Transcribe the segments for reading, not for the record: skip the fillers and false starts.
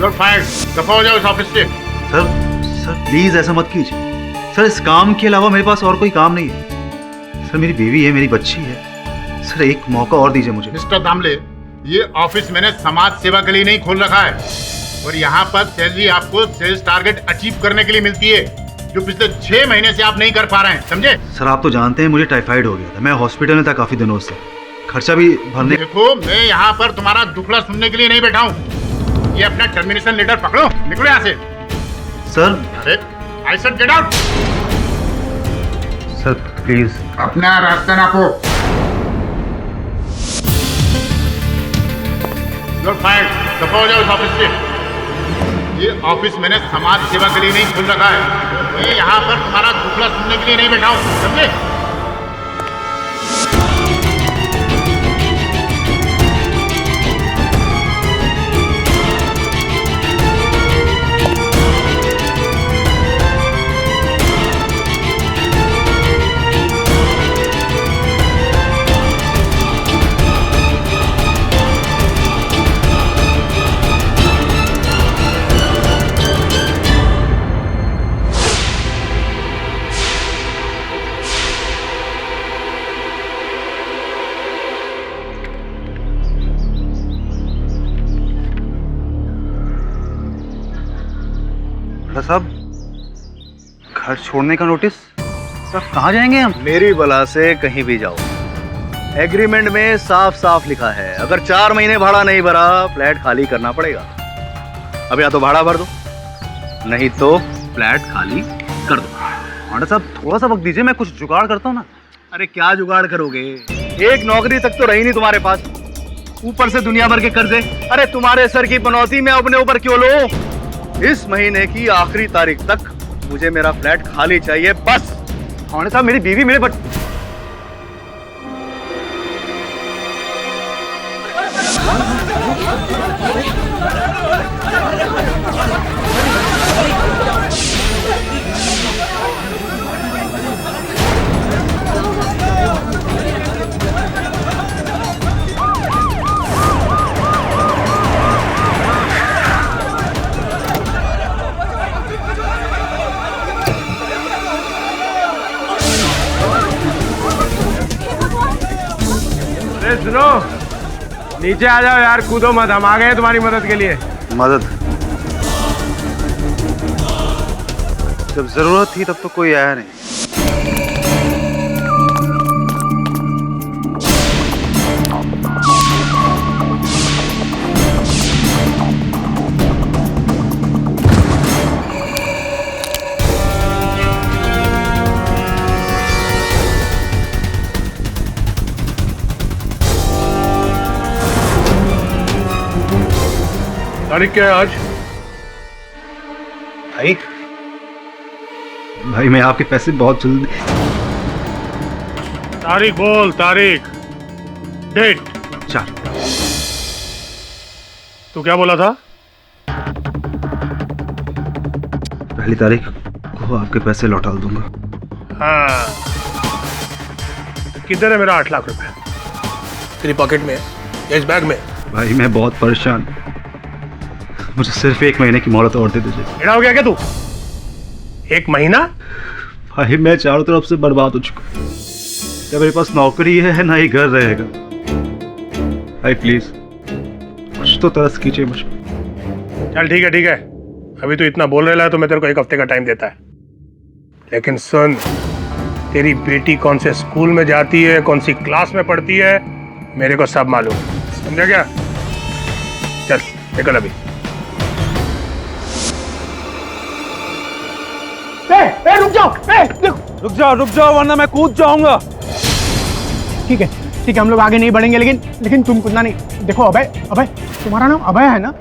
You're fired. दफा हो जाओ इस ऑफिस से। सर प्लीज ऐसा मत कीजिए सर, इस काम के अलावा मेरे पास और कोई काम नहीं है सर। मेरी बीवी है, मेरी बच्ची है सर, एक मौका और दीजिए मुझे। मिस्टर दामले, ये ऑफिस मैंने समाज सेवा के लिए नहीं खोल रखा है और यहाँ पर सैलरी आपको सेल्स टारगेट अचीव करने के लिए मिलती है, जो पिछले 6 महीने से आप नहीं कर पा रहे हैं, समझे? सर आप तो जानते हैं मुझे टाइफाइड हो गया था, मैं हॉस्पिटल में था काफी दिनों से, खर्चा भी भरने। देखो, मैं यहाँ पर तुम्हारा दुखड़ा सुनने के लिए नहीं बैठा हूँ। ये अपना टर्मिनेशन लेटर पकड़ो, निकलो यहाँ से। सर अरे I said get out. Sir please अपना रास्ता नापो। You're fired. दफा हो जाओ इस ऑफिस से। ये ऑफिस मैंने समाज सेवा के लिए नहीं खोल रखा है, मैं यहाँ पर तुम्हारा दुखड़ा सुनने के लिए नहीं बैठा हूँ, समझे? साहब, घर छोड़ने का नोटिस। सर कहाँ जाएंगे हम? मेरी बला से कहीं भी जाओ। एग्रीमेंट में साफ साफ लिखा है, अगर 4 महीने भाड़ा नहीं भरा फ्लैट खाली करना पड़ेगा। अब या तो भाड़ा भर दो, नहीं तो फ्लैट खाली कर दो। मांडा साहब थोड़ा सा वक्त दीजिए, मैं कुछ जुगाड़ करता हूँ ना। अरे क्या जुगाड़ करोगे? एक नौकरी तक तो रही नहीं तुम्हारे पास, ऊपर से दुनिया भर के कर्जे। अरे तुम्हारे सर की पनौती मैं अपने ऊपर क्यों लूं? इस महीने की आखिरी तारीख तक मुझे मेरा फ्लैट खाली चाहिए, बस। मांडा साहब मेरी बीवी मेरे सुनो, नीचे आ जाओ यार, कूदो मत, हम आ गए तुम्हारी मदद के लिए। मदद? जब जरूरत थी तब तो कोई आया नहीं। तारीख क्या है आज? भाई मैं आपके पैसे बहुत जल्दी। तारीख बोल, तारीख, डेट। 4। तू क्या बोला था? पहली तारीख को आपके पैसे लौटा दूंगा। हाँ, किधर है मेरा 8 लाख रुपए? तेरी पॉकेट में है या इस बैग में? भाई मैं बहुत परेशान, मुझे सिर्फ 1 महीने की मोहलत और दे दीजिए। एड़ा हो गया क्या तू? 1 महीना? भाई मैं चारों तरफ से बर्बाद हो चुका हूँ, क्या मेरे पास नौकरी है ना ही घर रहेगा। भाई प्लीज कुछ तो तरस कीजिए मुझ पर। चल ठीक है ठीक है, अभी तो इतना बोल रहा है तो मैं तेरे को 1 हफ्ते का टाइम देता है। लेकिन सुन, तेरी बेटी कौन से स्कूल में जाती है, कौन सी क्लास में पढ़ती है, मेरे को सब मालूम, समझा क्या? चल निकल अभी। रुक जाओ वरना मैं कूद जाऊंगा। ठीक है हम लोग आगे नहीं बढ़ेंगे, लेकिन तुम कूदना नहीं। देखो अभय, तुम्हारा नाम अभय है ना?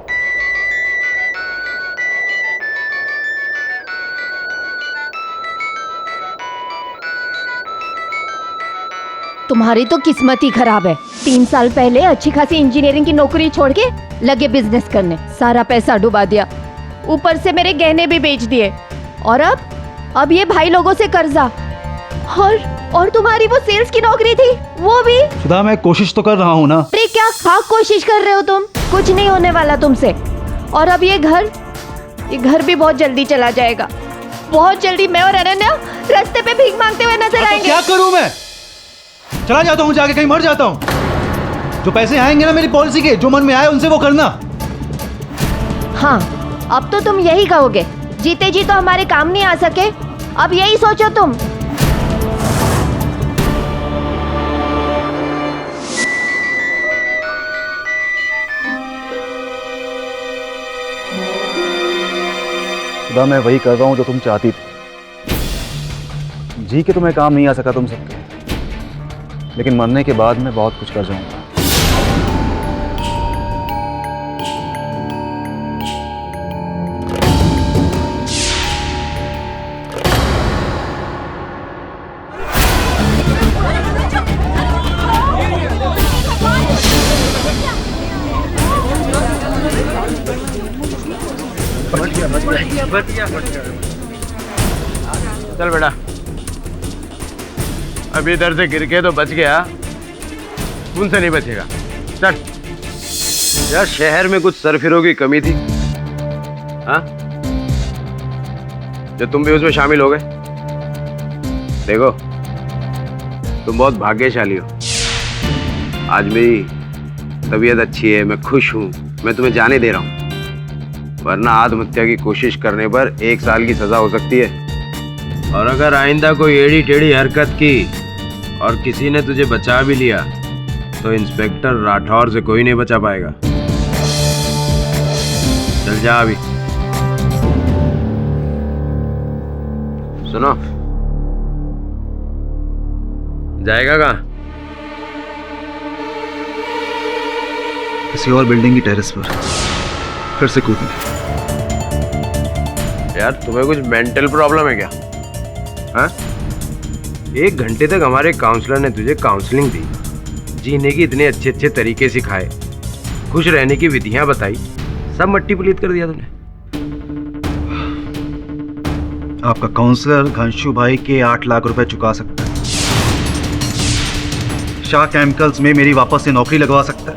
तुम्हारी तो किस्मत ही खराब है। 3 साल पहले अच्छी खासी इंजीनियरिंग की नौकरी छोड़ के लगे बिजनेस करने, सारा पैसा डुबा दिया, ऊपर से मेरे गहने भी बेच दिए, और अब ये भाई लोगों से कर्जा, और तुम्हारी वो सेल्स की नौकरी थी वो भी। सुधा मैं कोशिश तो कर रहा हूँ ना। अरे क्या खाक कोशिश कर रहे हो तुम? कुछ नहीं होने वाला तुमसे। और अब ये घर भी बहुत जल्दी चला जाएगा। बहुत जल्दी मैं और अनन्या रास्ते पे भीख मांगते हुए नजर तो आएंगे। क्या करूं मैं? चला जाता हूं, जाके कहीं मर जाता हूं। जो पैसे आएंगे ना मेरी पॉलिसी के, जो मन में आए उनसे वो करना। हाँ, अब तो तुम यही कहोगे, जीते जी तो हमारे काम नहीं आ सके, अब यही सोचो तुम। खुदा, मैं वही कर रहा हूं जो तुम चाहती थी। जी के तुम्हें काम नहीं आ सका तुम सबके, लेकिन मरने के बाद मैं बहुत कुछ कर जाऊंगा। चल बेटा, अभी इधर से गिर के तो बच गया, उनसे नहीं बचेगा। चल यार, शहर में कुछ सरफिरों की कमी थी, हाँ, जो तुम भी उसमें शामिल हो गए। देखो, तुम बहुत भाग्यशाली हो। आज मेरी तबीयत अच्छी है, मैं खुश हूं, मैं तुम्हें जाने दे रहा हूं, वरना आत्महत्या की कोशिश करने पर 1 साल की सजा हो सकती है। और अगर आइंदा कोई एड़ी टेढ़ी हरकत की और किसी ने तुझे बचा भी लिया तो इंस्पेक्टर राठौर से कोई नहीं बचा पाएगा। चल जा अभी। सुनो, जाएगा कहाँ? किसी और बिल्डिंग की टेरेस पर फिर से कूदने। यार, तुम्हें कुछ मेंटल प्रॉब्लम है क्या? हाँ? 1 घंटे तक हमारे काउंसलर ने तुझे काउंसलिंग दी, जीने की इतने अच्छे अच्छे तरीके सिखाए, खुश रहने की विधियां बताई, सब मट्टी पलीत कर दिया तुमने। आपका काउंसलर घनश्यू भाई के 8 लाख रुपए चुका सकता है, शाह केमिकल्स में मेरी वापस से नौकरी लगवा सकता है,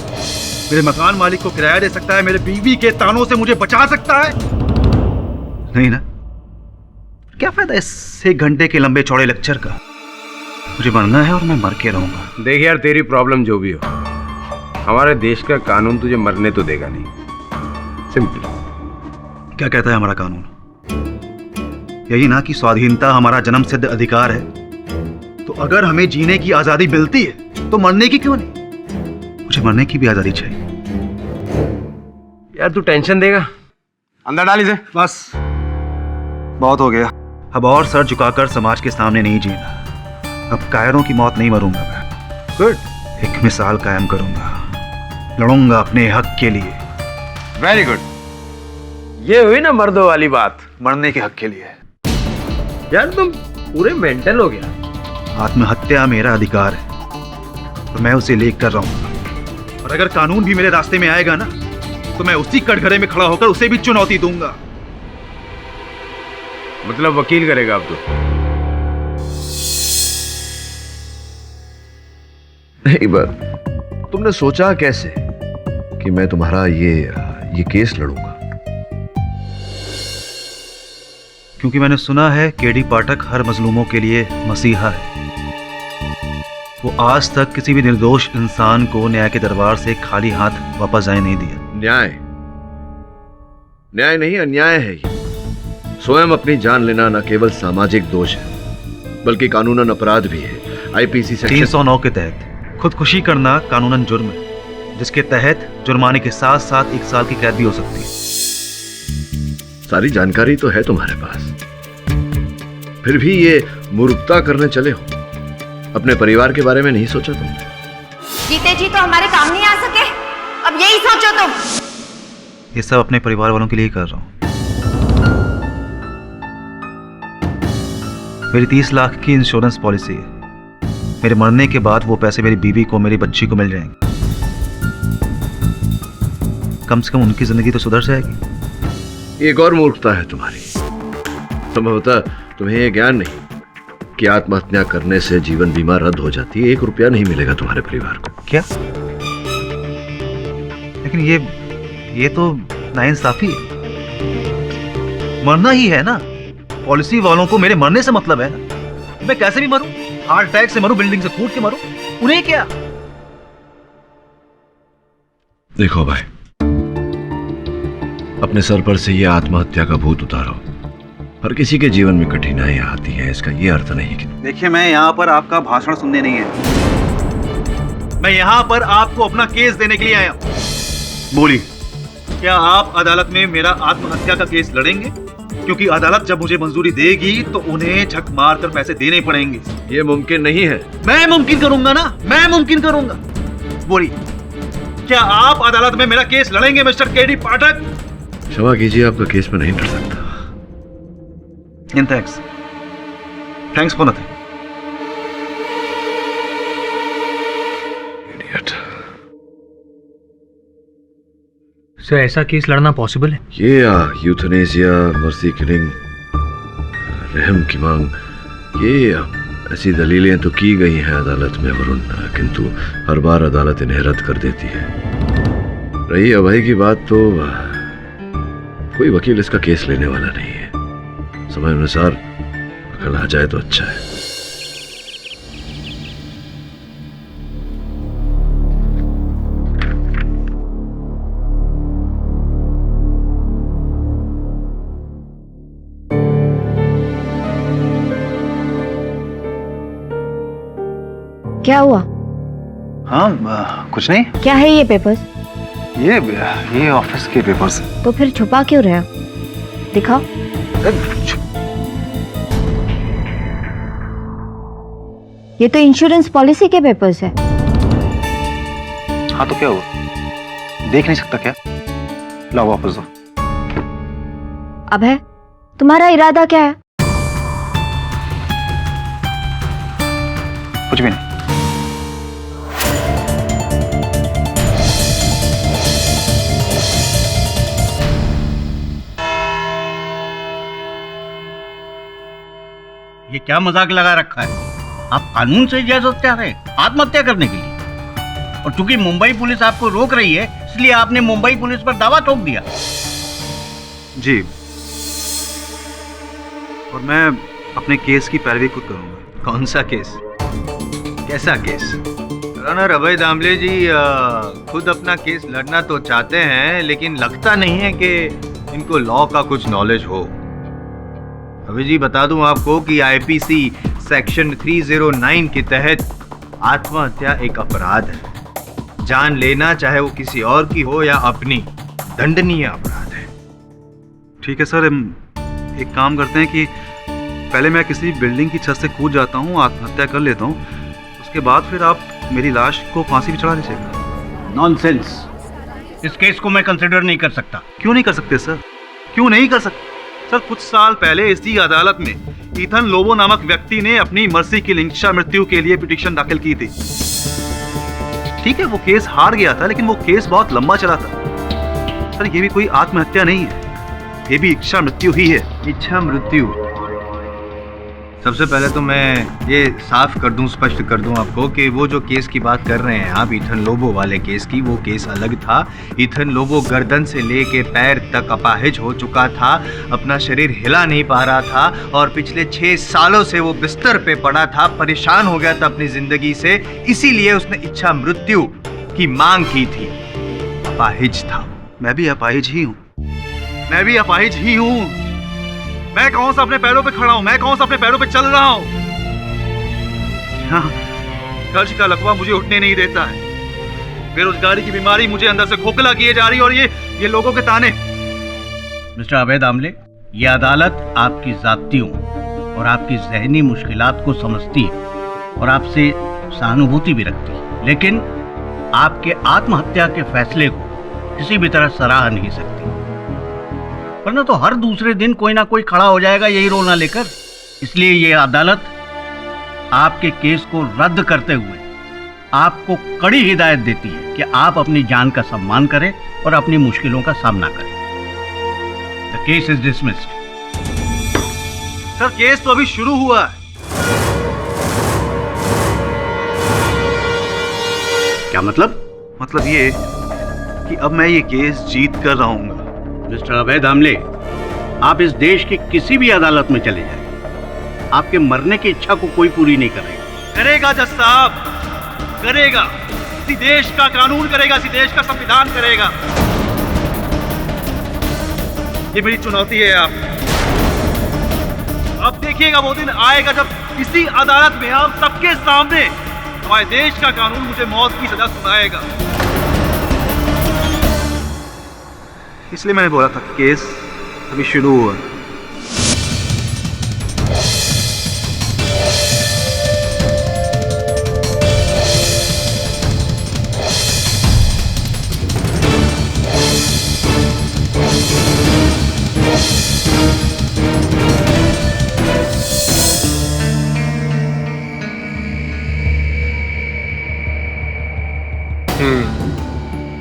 मेरे मकान मालिक को किराया दे सकता है, मेरे बीवी के तानों से मुझे बचा सकता है। नहीं ना? क्या फायदा इस 1 घंटे के लंबे चौड़े लेक्चर का? मुझे मरना है और मैं मर के रहूंगा। देख यार, तेरी प्रॉब्लम जो भी हो, हमारे देश का कानून तुझे मरने तो देगा नहीं। सिंपल। क्या कहता है हमारा कानून? यही ना कि स्वाधीनता हमारा जन्म सिद्ध अधिकार है। तो अगर हमें जीने की आजादी मिलती है तो मरने की क्यों नहीं? मुझे मरने की भी आजादी चाहिए। यार, तू टेंशन देगा, अंदर डाल इसे। बस बहुत हो गया। अब और सर झुकाकर समाज के सामने नहीं जीना। अब कायरों की मौत नहीं मरूंगा मैं। गुड। एक मिसाल कायम करूंगा, लड़ूंगा अपने हक के लिए। Very good. ये हुई ना मर्दों वाली बात, मरने के हक के लिए। यार तुम पूरे मेंटल हो गया। आत्महत्या मेरा अधिकार है और मैं उसे लेकर रहूंगा। और अगर कानून भी मेरे रास्ते में आएगा ना, तो मैं उसी कटघरे में खड़ा होकर उसे भी चुनौती दूंगा। मतलब वकील करेगा अब तो? नहीं, बस तुमने सोचा कैसे कि मैं तुम्हारा ये केस लड़ूंगा? क्योंकि मैंने सुना है केडी पाठक हर मजलूमों के लिए मसीहा है। वो आज तक किसी भी निर्दोष इंसान को न्याय के दरबार से खाली हाथ वापस जाने नहीं दिया। न्याय नहीं, अन्याय है ये। स्वयं अपनी जान लेना न केवल सामाजिक दोष है, बल्कि कानूनन अपराध भी है। आईपीसी सेक्शन 309 के तहत खुदकुशी करना कानूनन जुर्म है, जिसके तहत जुर्माने के साथ साथ 1 साल की कैद भी हो सकती है। सारी जानकारी तो है तुम्हारे पास, फिर भी ये मूर्खता करने चले हो। अपने परिवार के बारे में नहीं सोचा तुमने? जीते जी तो हमारे काम नहीं आ सके, अब यही सोचो तुम। ये सब अपने परिवार वालों के लिए कर रहा हूं। मेरी 30 लाख की इंश्योरेंस पॉलिसी है। मेरे मरने के बाद वो पैसे मेरी बीवी को, मेरी बच्ची को मिल जाएंगे। कम से कम उनकी जिंदगी तो सुधर जाएगी। एक और मूर्खता है तुम्हारी। संभवतः तुम्हें ये ज्ञान नहीं कि आत्महत्या करने से जीवन बीमा रद्द हो जाती है। 1 रुपया नहीं मिलेगा तुम्हारे परिवार को। क्या? लेकिन ये तो नाइंसाफी है। मरना ही है ना, पॉलिसी वालों को मेरे मरने से मतलब है ना। मैं कैसे भी मरूं, हार्ट अटैक से मरूं, बिल्डिंग से कूद के मरूं, उन्हें क्या। देखो भाई, अपने सर पर से ये आत्महत्या का भूत उतारो। हर किसी के जीवन में कठिनाइयां आती है, इसका ये अर्थ नहीं कि देखिए, मैं यहाँ पर आपका भाषण सुनने नहीं है, मैं यहाँ पर आपको अपना केस देने के लिए आया हूं। बोलिए, क्या आप अदालत में मेरा आत्महत्या का केस लड़ेंगे? क्योंकि अदालत जब मुझे मंजूरी देगी तो उन्हें झक मार कर पैसे देने पड़ेंगे। ये मुमकिन नहीं है। मैं मुमकिन करूंगा ना, मैं मुमकिन करूंगा। बोलिए, क्या आप अदालत में मेरा केस लड़ेंगे मिस्टर केडी पाठक? क्षमा कीजिए, आपका केस में नहीं लड़ सकता। इन thanks for nothing. Idiot. Sir, ऐसा केस लड़ना पॉसिबल है? ये यूथनेसिया, मर्सी किलिंग, रहम की मांग, ये ऐसी दलीलें तो की गई हैं अदालत में वरुण, किंतु हर बार अदालत इन्हें रद्द कर देती है। रही अभय की बात, तो कोई वकील इसका केस लेने वाला नहीं है। समय अनुसार अकल आ जाए तो अच्छा है। क्या हुआ? हाँ, कुछ नहीं। क्या है ये पेपर्स? ये ऑफिस के पेपर्स। तो फिर छुपा क्यों रहे हो? दिखाओ। ये तो इंश्योरेंस पॉलिसी के पेपर्स है। हाँ, तो क्या हुआ? देख नहीं सकता क्या? लाओ वापस दो। अभय, तुम्हारा इरादा क्या है? कुछ भी नहीं। ये क्या मजाक लगा रखा है? आप कानून से इजाजत चाह रहे हैं आत्महत्या करने के लिए, और चूंकि मुंबई पुलिस आपको रोक रही है इसलिए आपने मुंबई पुलिस पर दावा ठोक दिया। जी, और मैं अपने केस की पैरवी खुद करूंगा। कौन सा केस? कैसा केस? रनर अभय दामले जी खुद अपना केस लड़ना तो चाहते हैं, लेकिन लगता नहीं है कि इनको लॉ का कुछ नॉलेज हो। अभय जी, बता दूं आपको कि आईपीसी सेक्शन 309 के तहत आत्महत्या एक अपराध है। जान लेना, चाहे वो किसी और की हो या अपनी, दंडनीय अपराध है। ठीक है सर, एक काम करते हैं कि पहले मैं किसी बिल्डिंग की छत से कूद जाता हूँ, आत्महत्या कर लेता हूँ, उसके बाद फिर आप मेरी लाश को फांसी पे चढ़ा दीजिएगा। नॉनसेंस। इस केस को मैं कंसिडर नहीं कर सकता। क्यों नहीं कर सकते सर? क्यों नहीं कर सकते सर? कुछ साल पहले इसी अदालत में ईथन लोबो नामक व्यक्ति ने अपनी मर्सी की लिंचा मृत्यु के लिए पिटीशन दाखिल की थी। ठीक है, वो केस हार गया था, लेकिन वो केस बहुत लंबा चला था। सर, ये भी कोई आत्महत्या नहीं है, ये भी इच्छा मृत्यु ही है। इच्छा मृत्यु। सबसे पहले तो मैं ये साफ कर दूं, स्पष्ट कर दूं आपको कि वो जो केस की बात कर रहे हैं आप, ईथन लोबो वाले केस की, वो केस अलग था। ईथन लोबो गर्दन से लेके पैर तक अपाहिज हो चुका था, अपना शरीर हिला नहीं पा रहा था और पिछले 6 सालों से वो बिस्तर पे पड़ा था, परेशान हो गया था अपनी जिंदगी से, इसीलिए उसने इच्छा मृत्यु की मांग की थी। अपाहिज था। मैं भी अपाहिज ही हूँ, मैं भी अपाहिज ही हूँ। मैं कौन सा अपने पैरों पे खड़ा हूं? मैं कौन सा अपने पैरों पे चल रहा हूं? कर्ज का लकवा मुझे उठने नहीं देता है, बेरोजगारी की बीमारी मुझे अंदर से खोखला किए जा रही है, और ये लोगों के ताने। मिस्टर अभय दामले, ये अदालत आपकी जातियों और आपकी जहनी मुश्किलात को समझती है और आपसे सहानुभूति भी रखती है, लेकिन आपके आत्महत्या के फैसले को किसी भी तरह सराह नहीं सकती, वरना तो हर दूसरे दिन कोई ना कोई खड़ा हो जाएगा यही रोना लेकर। इसलिए ये अदालत आपके केस को रद्द करते हुए आपको कड़ी हिदायत देती है कि आप अपनी जान का सम्मान करें और अपनी मुश्किलों का सामना करें। The case is dismissed. Sir, case तो अभी शुरू हुआ है। क्या मतलब? मतलब ये कि अब मैं ये केस जीत कर रहूंगा। मिस्टर अवैध आमले, आप इस देश की किसी भी अदालत में चले जाएं, आपके मरने की इच्छा को कोई पूरी नहीं करेगा। करेगा जज साहब, करेगा। इसी देश का कानून करेगा, इसी देश का संविधान करेगा। ये मेरी चुनौती है आप। अब देखिएगा वो दिन आएगा जब इसी अदालत में आप सबके सामने हमारे देश का कानून मुझे मौत की सजा सुनाएगा। इसलिए मैंने बोला था केस अभी शुरू हुआ।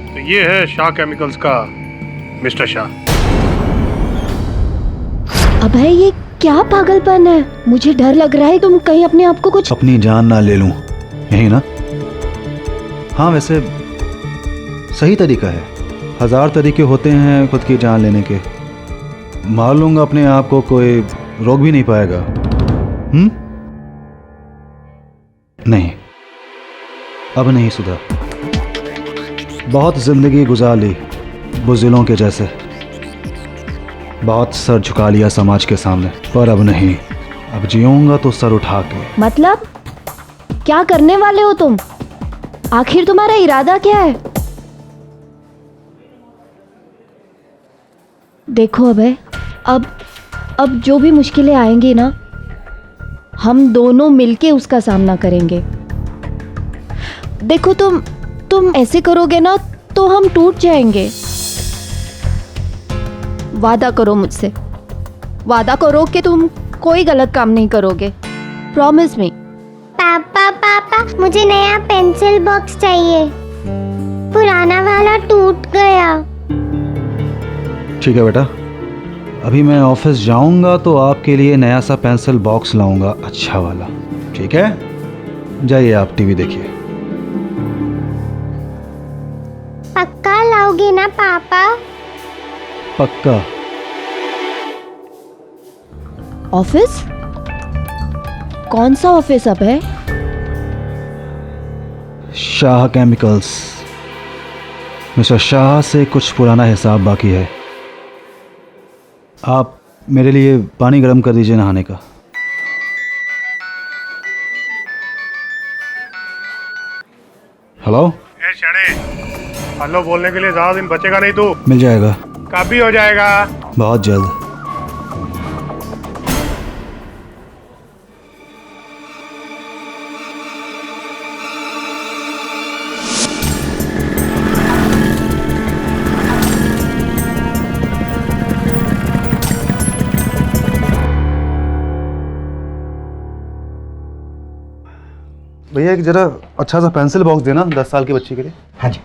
तो ये है शाह केमिकल्स का मिस्टर शाह। अभय, ये क्या पागलपन है? मुझे डर लग रहा है तुम कहीं अपने आप को कुछ अपनी जान ना ले लूं, यही ना? हाँ, वैसे सही तरीका है। 1000 तरीके होते हैं खुद की जान लेने के। मार लूंगा अपने आप को, कोई रोक भी नहीं पाएगा। नहीं, अब नहीं सुधर। बहुत जिंदगी गुजार ली बुज़दिलों के जैसे, बहुत सर झुका लिया समाज के सामने, पर अब नहीं। अब जीऊंगा तो सर उठा के। मतलब क्या करने वाले हो तुम? आखिर तुम्हारा इरादा क्या है? देखो अभय, अब जो भी मुश्किलें आएंगी ना, हम दोनों मिलके उसका सामना करेंगे। देखो तुम ऐसे करोगे ना तो हम टूट जाएंगे। वादा करो मुझसे, वादा करो कि तुम कोई गलत काम नहीं करोगे। Promise me. पापा, मुझे नया पेंसिल बॉक्स चाहिए, पुराना वाला टूट गया। ठीक है बेटा, अभी मैं ऑफिस जाऊंगा तो आपके लिए नया सा पेंसिल बॉक्स लाऊंगा, अच्छा वाला। ठीक है, जाइए आप टीवी देखिए। पक्का लाओगे ना पापा? पक्का। ऑफिस? कौन सा ऑफिस अब है? शाह केमिकल्स। मिस्टर शाह से कुछ पुराना हिसाब बाकी है। आप मेरे लिए पानी गर्म कर दीजिए नहाने का। हेलो हेलो बोलने के लिए ज्यादा दिन बचेगा नहीं तू। मिल जाएगा। कब भी हो जाएगा? बहुत जल्द। भैया एक जरा अच्छा सा पेंसिल बॉक्स देना 10 साल की बच्ची के लिए। हाँ जी।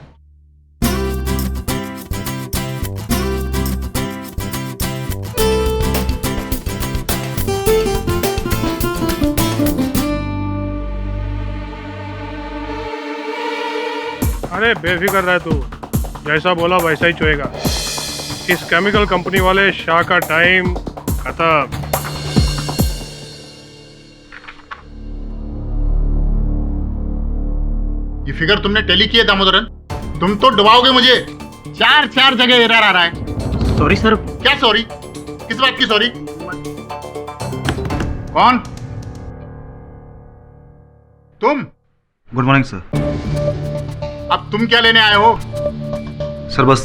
अरे बेफिक्र रह तू, जैसा बोला वैसा ही चोएगा। इस केमिकल कंपनी वाले शाह का टाइम खत्म। ये फिगर तुमने टैली किया दामोदरन? तुम तो डुबाओगे मुझे। 4 जगह एरर आ रहा है। Sorry sir. क्या सॉरी? किस बात की सॉरी? कौन? तुम? Good morning sir. अब तुम क्या लेने आए हो? सर बस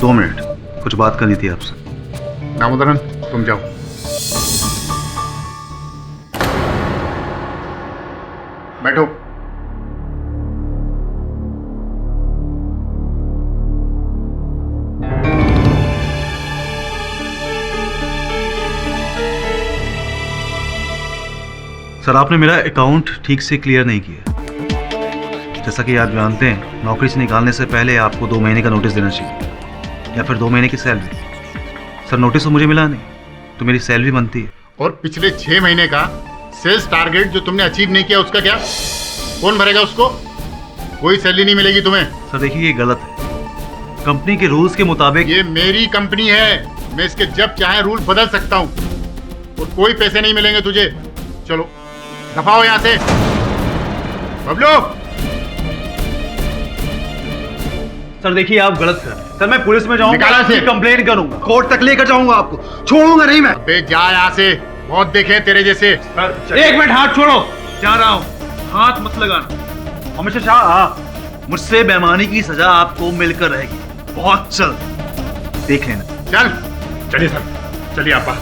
2 मिनट, कुछ बात करनी थी आपसे। दामोदरन तुम जाओ। बैठो। सर आपने मेरा अकाउंट ठीक से क्लियर नहीं किया। जैसा कि आप जानते हैं, नौकरी से निकालने से पहले आपको 2 महीने का नोटिस देना चाहिए, या फिर 2 महीने की सैलरी। सर नोटिस तो मुझे मिला नहीं, तो मेरी सैलरी बनती है। और पिछले 6 महीने का सेल्स टारगेट जो तुमने अचीव नहीं किया, उसका क्या? कौन भरेगा उसको? कोई सैलरी नहीं मिलेगी तुम्हें। सर देखिए ये गलत है। कंपनी के रूल्स के मुताबिक। ये मेरी कंपनी है, मैं इसके जब चाहे रूल बदल सकता हूँ और कोई पैसे नहीं मिलेंगे तुझे। चलो दफा हो यहाँ से। बबलू। सर देखिए आप गलत कर रहे हैं। सर मैं पुलिस में जाऊंगा, निकाला से। कंप्लेन करूंगा, कोर्ट तक लेकर जाऊंगा आपको, छोड़ूंगा नहीं मैं। अबे जा यहाँ से, बहुत देखे तेरे जैसे। एक मिनट हाथ छोड़ो, जा रहा हूँ, हाथ मत लगाना। मिस्टर शाह, हाँ, मुझसे बेईमानी की सजा आपको मिलकर रहेगी, बहुत जल्द, देख लेना। चल चलिए सर, चलिए आपा।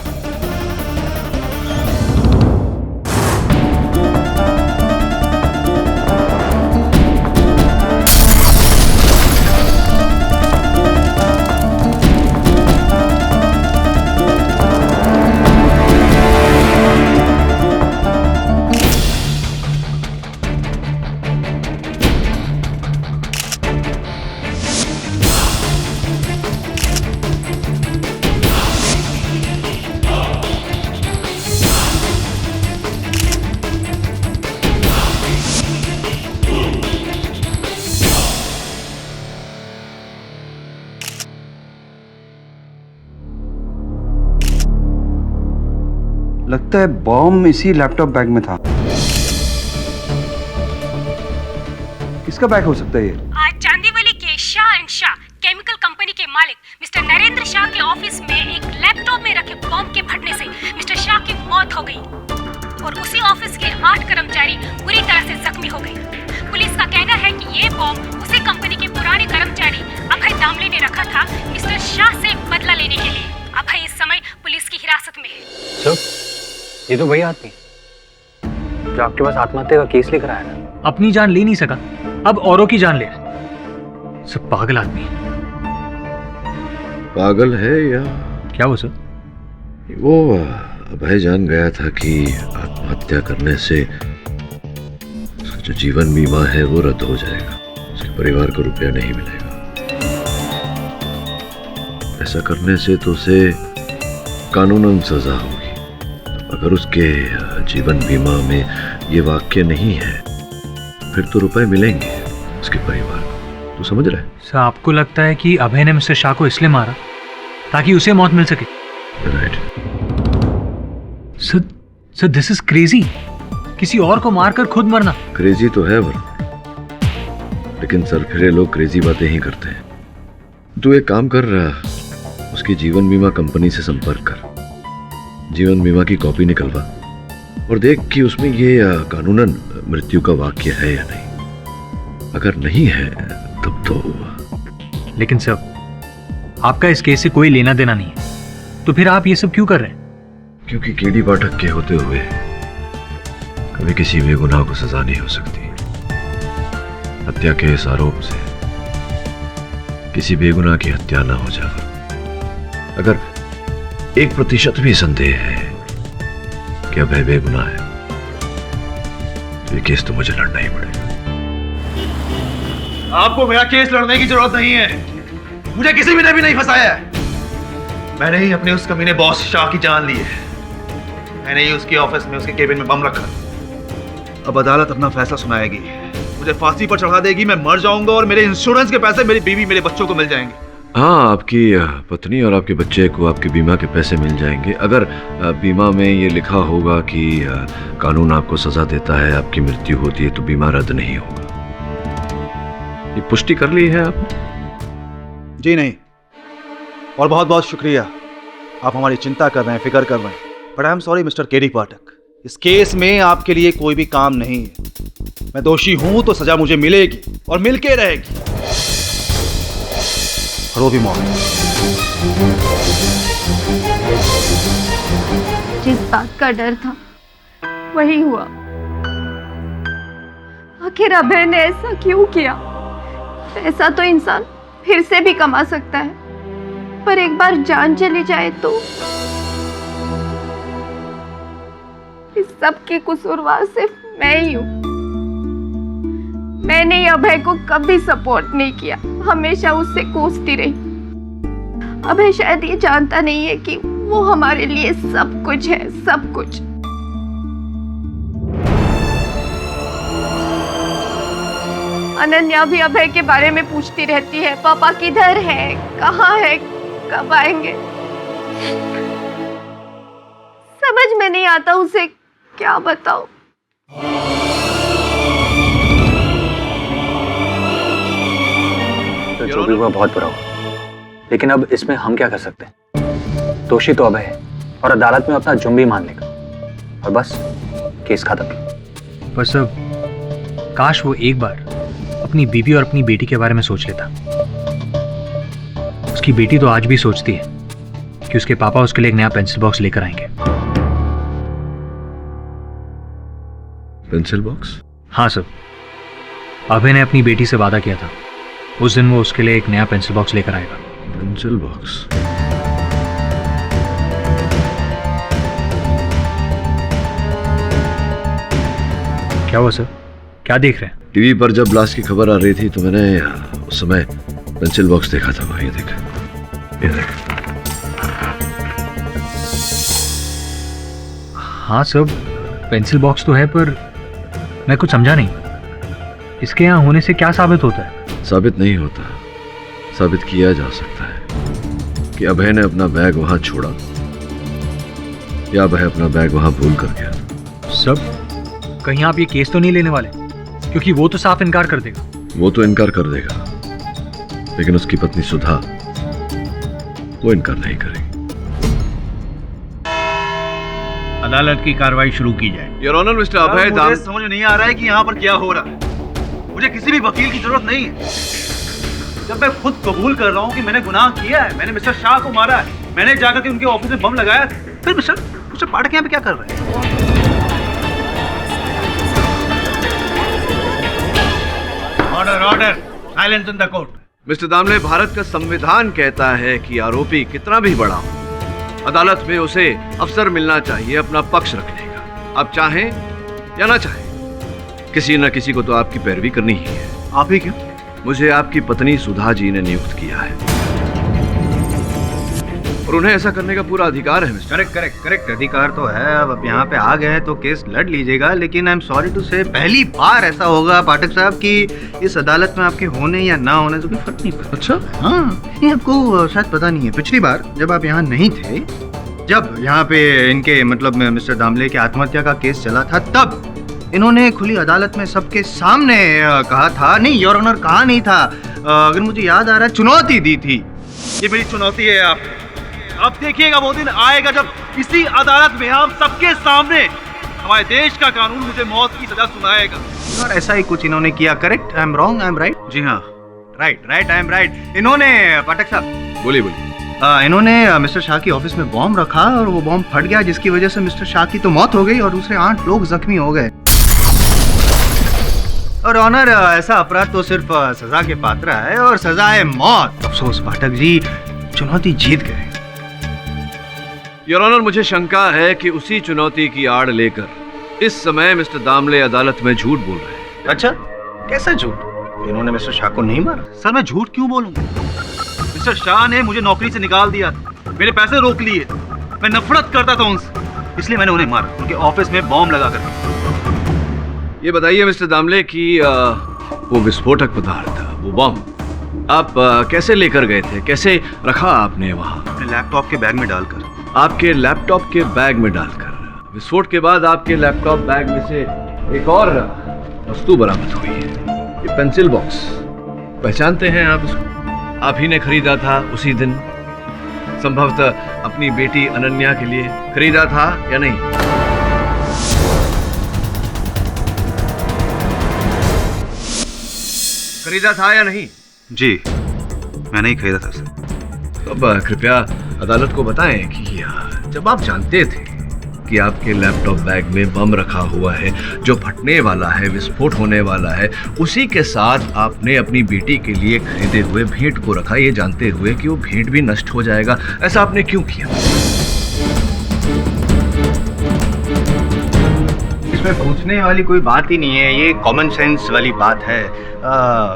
लगता है बॉम्ब इसी लैपटॉप बैग में था। किसका बैग हो सकता है ये? आज चांदीवली के Shah and Shah chemical company के मालिक मिस्टर नरेंद्र शाह के ऑफिस में एक लैपटॉप में रखे बॉम्ब के फटने से मिस्टर शाह की मौत हो गई और उसी ऑफिस के 8 कर्मचारी बुरी तरह से जख्मी हो गए। पुलिस का कहना है कि ये बॉम्ब उसी कंपनी के पुराने कर्मचारी अभय दामले ने रखा था मिस्टर शाह से बदला लेने के लिए। अभय इस समय पुलिस की हिरासत में है। सर, ये तो वही आदमी जो आपके पास आत्महत्या का केस लेकर आया ना। अपनी जान ले नहीं सका, अब औरों की जान ले रहा है। सब पागल आदमी है। पागल है या क्या वो सर? वो अभय जान गया था कि आत्महत्या करने से उसका जो जीवन बीमा है वो रद्द हो जाएगा, उसके परिवार को रुपया नहीं मिलेगा। ऐसा करने से तो उसे कानूनन सजा होगी। अगर उसके जीवन बीमा में ये वाक्य नहीं है फिर तो रुपए मिलेंगे उसके परिवार को। तू समझ रहा है? सर आपको लगता है कि अभय ने मिस्टर शाह को इसलिए मारा ताकि उसे मौत मिल सके? Right. Sir this is crazy. किसी और को मारकर खुद मरना। क्रेजी तो है वरुण, लेकिन सरफिरे लोग क्रेजी बातें ही करते हैं। तू एक काम कर, उसकी जीवन बीमा कंपनी से संपर्क कर, जीवन बीमा की कॉपी निकलवा और देख कि उसमें ये कानूनन मृत्यु का वाक्य है या नहीं। अगर नहीं है तब तो। लेकिन सर आपका इस केस से कोई लेना देना नहीं है, तो फिर आप ये सब क्यों कर रहे हैं? क्योंकि केडी पाठक के होते हुए कभी किसी बेगुनाह को सजा नहीं हो सकती। हत्या के इस आरोप से किसी बेगुनाह की हत्या ना हो जाए। अगर 1% भी संदेह है कि अभय बेगुनाह है तो ये केस तो मुझे लड़ना ही पड़ेगा। आपको मेरा केस लड़ने की जरूरत नहीं है। मुझे किसी ने भी नहीं फंसाया है। मैंने ही अपने उस कमीने बॉस शाह की जान ली है। मैंने ही उसके ऑफिस में, उसके केबिन में बम रखा। अब अदालत अपना फैसला सुनाएगी, मुझे फांसी पर चढ़ा देगी, मैं मर जाऊंगा और मेरे इंश्योरेंस के पैसे मेरी बीवी मेरे बच्चों को मिल जाएंगे। हाँ, आपकी पत्नी और आपके बच्चे को आपके बीमा के पैसे मिल जाएंगे। अगर बीमा में ये लिखा होगा कि कानून आपको सजा देता है, आपकी मृत्यु होती है, तो बीमा रद्द नहीं होगा। ये पुष्टि कर ली है आपने? जी नहीं, और बहुत बहुत शुक्रिया। आप हमारी चिंता कर रहे हैं, फिक्र कर रहे हैं, but I am sorry mister KD Pathak, इस केस में आपके लिए कोई भी काम नहीं है। मैं दोषी हूं तो सजा मुझे मिलेगी और मिलके रहेगी, और वो भी मौत। जिस बात का डर था वही हुआ। आखिर अभय ने ऐसा क्यों किया? पैसा तो इंसान फिर से भी कमा सकता है, पर एक बार जान चली जाए तो। इस सब की कसूरवार सिर्फ मैं ही हूँ। मैंने अभय को कभी सपोर्ट नहीं किया, हमेशा उससे कोसती रही। अभय शायद ये जानता नहीं है कि वो हमारे लिए सब कुछ है, सब कुछ। अनन्या भी अभय के बारे में पूछती रहती है, पापा किधर है, कहाँ है, कब आएंगे। समझ में नहीं आता उसे क्या बताऊं। तो जो भी हुआ बहुत बुरा हुआ, लेकिन अब इसमें हम क्या कर सकते हैं? दोषी तो अभय है और अदालत में अपना जुर्म भी मान लेगा और बस केस खत्म। बस अब काश वो एक बार अपनी बीवी और अपनी बेटी के बारे में सोच लेता। उसकी बेटी तो आज भी सोचती है कि उसके पापा उसके लिए एक नया पेंसिल बॉक्स लेकर आएंगे। Pencil box? हाँ सर, अभय ने अपनी बेटी से वादा किया था उस दिन वो उसके लिए एक नया पेंसिल बॉक्स लेकर आएगा। Pencil box? क्या हुआ सर, क्या देख रहे हैं? टीवी पर जब ब्लास्ट की खबर आ रही थी तो मैंने उस समय पेंसिल बॉक्स देखा था। ये देख, ये देख। हाँ सर, पेंसिल बॉक्स तो है, पर मैं कुछ समझा नहीं। इसके यहाँ होने से क्या साबित होता है? साबित नहीं होता, साबित किया जा सकता है कि अभय ने अपना बैग वहां छोड़ा या अभय अपना बैग वहां भूल कर गया। सब कहीं आप ये केस तो नहीं लेने वाले? क्योंकि वो तो साफ इनकार कर देगा। वो तो इनकार कर देगा, लेकिन उसकी पत्नी सुधा वो इनकार नहीं करेगी। अदालत की कार्रवाई शुरू की जाए। योर ऑनर, मिस्टर अभय मुझे समझ नहीं आ रहा है कि यहाँ पर क्या हो रहा है। मुझे किसी भी वकील की जरूरत नहीं है। जब मैं खुद कबूल कर रहा हूँ कि मैंने गुनाह किया है, मैंने मिस्टर शाह को मारा है, मैंने जाकर के उनके ऑफिस में बम लगाया, फिर मिस्टर पाठक यहाँ पे क्या कर रहे हैं? Order order, silence in the court. Mister Damle, Bharat का संविधान कहता है कि आरोपी कितना भी बड़ा हो, अदालत में उसे अवसर मिलना चाहिए अपना पक्ष रखने का। आप चाहें या ना चाहें, किसी न किसी को तो आपकी पैरवी करनी ही है। आप ही क्यों? मुझे आपकी पत्नी सुधा जी ने नियुक्त किया है और उन्हें ऐसा करने का पूरा अधिकार है मिस्टर। करेक्ट अधिकार तो है। अब यहाँ पे आ गए तो केस लड़ लीजिएगा, लेकिन आई एम सॉरी टू से पहली बार ऐसा होगा पाठक साहब कि इस अदालत में आपके होने या ना होने से कोई फर्क नहीं पड़ता। अच्छा? हाँ, ये आपको शायद पता नहीं है, पिछली बार जब आप यहाँ नहीं थे, जब यहाँ पे इनके मतलब मिस्टर दामले के आत्महत्या का केस चला था, तब इन्होंने खुली अदालत में सबके सामने कहा था, नहीं योर ऑनर कहा नहीं था, अगर मुझे याद आ रहा है चुनौती दी थी। ये मेरी चुनौती है आप। अब देखिएगा वो दिन आएगा जब इसी अदालत में हम सबके सामने हमारे देश का कानून मुझे मौत की सजा सुनाएगा। और ऐसा ही कुछ इन्होंने किया। Correct? I am wrong, I am right? जी हाँ, राइट आई एम राइट। इन्होंने पाठक साहब बोलिए। इन्होंने मिस्टर शाह की ऑफिस में बॉम्ब रखा और वो बॉम्ब फट गया, जिसकी वजह से मिस्टर शाह की तो मौत हो गई और दूसरे 8 लोग जख्मी हो गए। और ऑनर, ऐसा अपराध तो सिर्फ सजा के पात्र है और सजा है मौत। अफसोस पाठक जी, चुनौती जीत गए। योर ऑनर, मुझे शंका है कि उसी चुनौती की आड़ लेकर इस समय मिस्टर दामले अदालत में झूठ बोल रहे हैं। अच्छा, कैसा झूठ? इन्होंने मिस्टर शाह को नहीं मारा। सर मैं झूठ क्यों बोलूंगा? मिस्टर शाह ने मुझे नौकरी से निकाल दिया, मेरे पैसे रोक लिए, मैं नफरत करता था उनसे, इसलिए मैंने उन्हें मारा, उनके ऑफिस में बॉम्ब लगा कर। ये बताइए मिस्टर दामले कि वो विस्फोटक पदार्थ, वो बॉम्ब आप कैसे लेकर गए थे, कैसे रखा आपने वहाँ? अपने लैपटॉप के बैग में डालकर। आपके लैपटॉप के बैग में डालकर? विस्फोट के बाद आपके लैपटॉप बैग में से एक और वस्तु बरामद हुई है, ये पेंसिल बॉक्स। पहचानते हैं आप उसको? आप ही ने खरीदा था उसी दिन, संभवतः अपनी बेटी अनन्या के लिए खरीदा था या नहीं? खरीदा था या नहीं? जी, मैंने ही खरीदा था सर। अब कृपया अदालत को बताएं कि जब आप जानते थे कि आपके लैपटॉप बैग में बम रखा हुआ है जो फटने वाला है, विस्फोट होने वाला है, उसी के साथ आपने अपनी बेटी के लिए खरीदे हुए भेंट को रखा, ये जानते हुए कि वो भेंट भी नष्ट हो जाएगा, ऐसा आपने क्यों किया? इसमें पूछने वाली कोई बात ही नहीं है, ये कॉमन सेंस वाली बात है।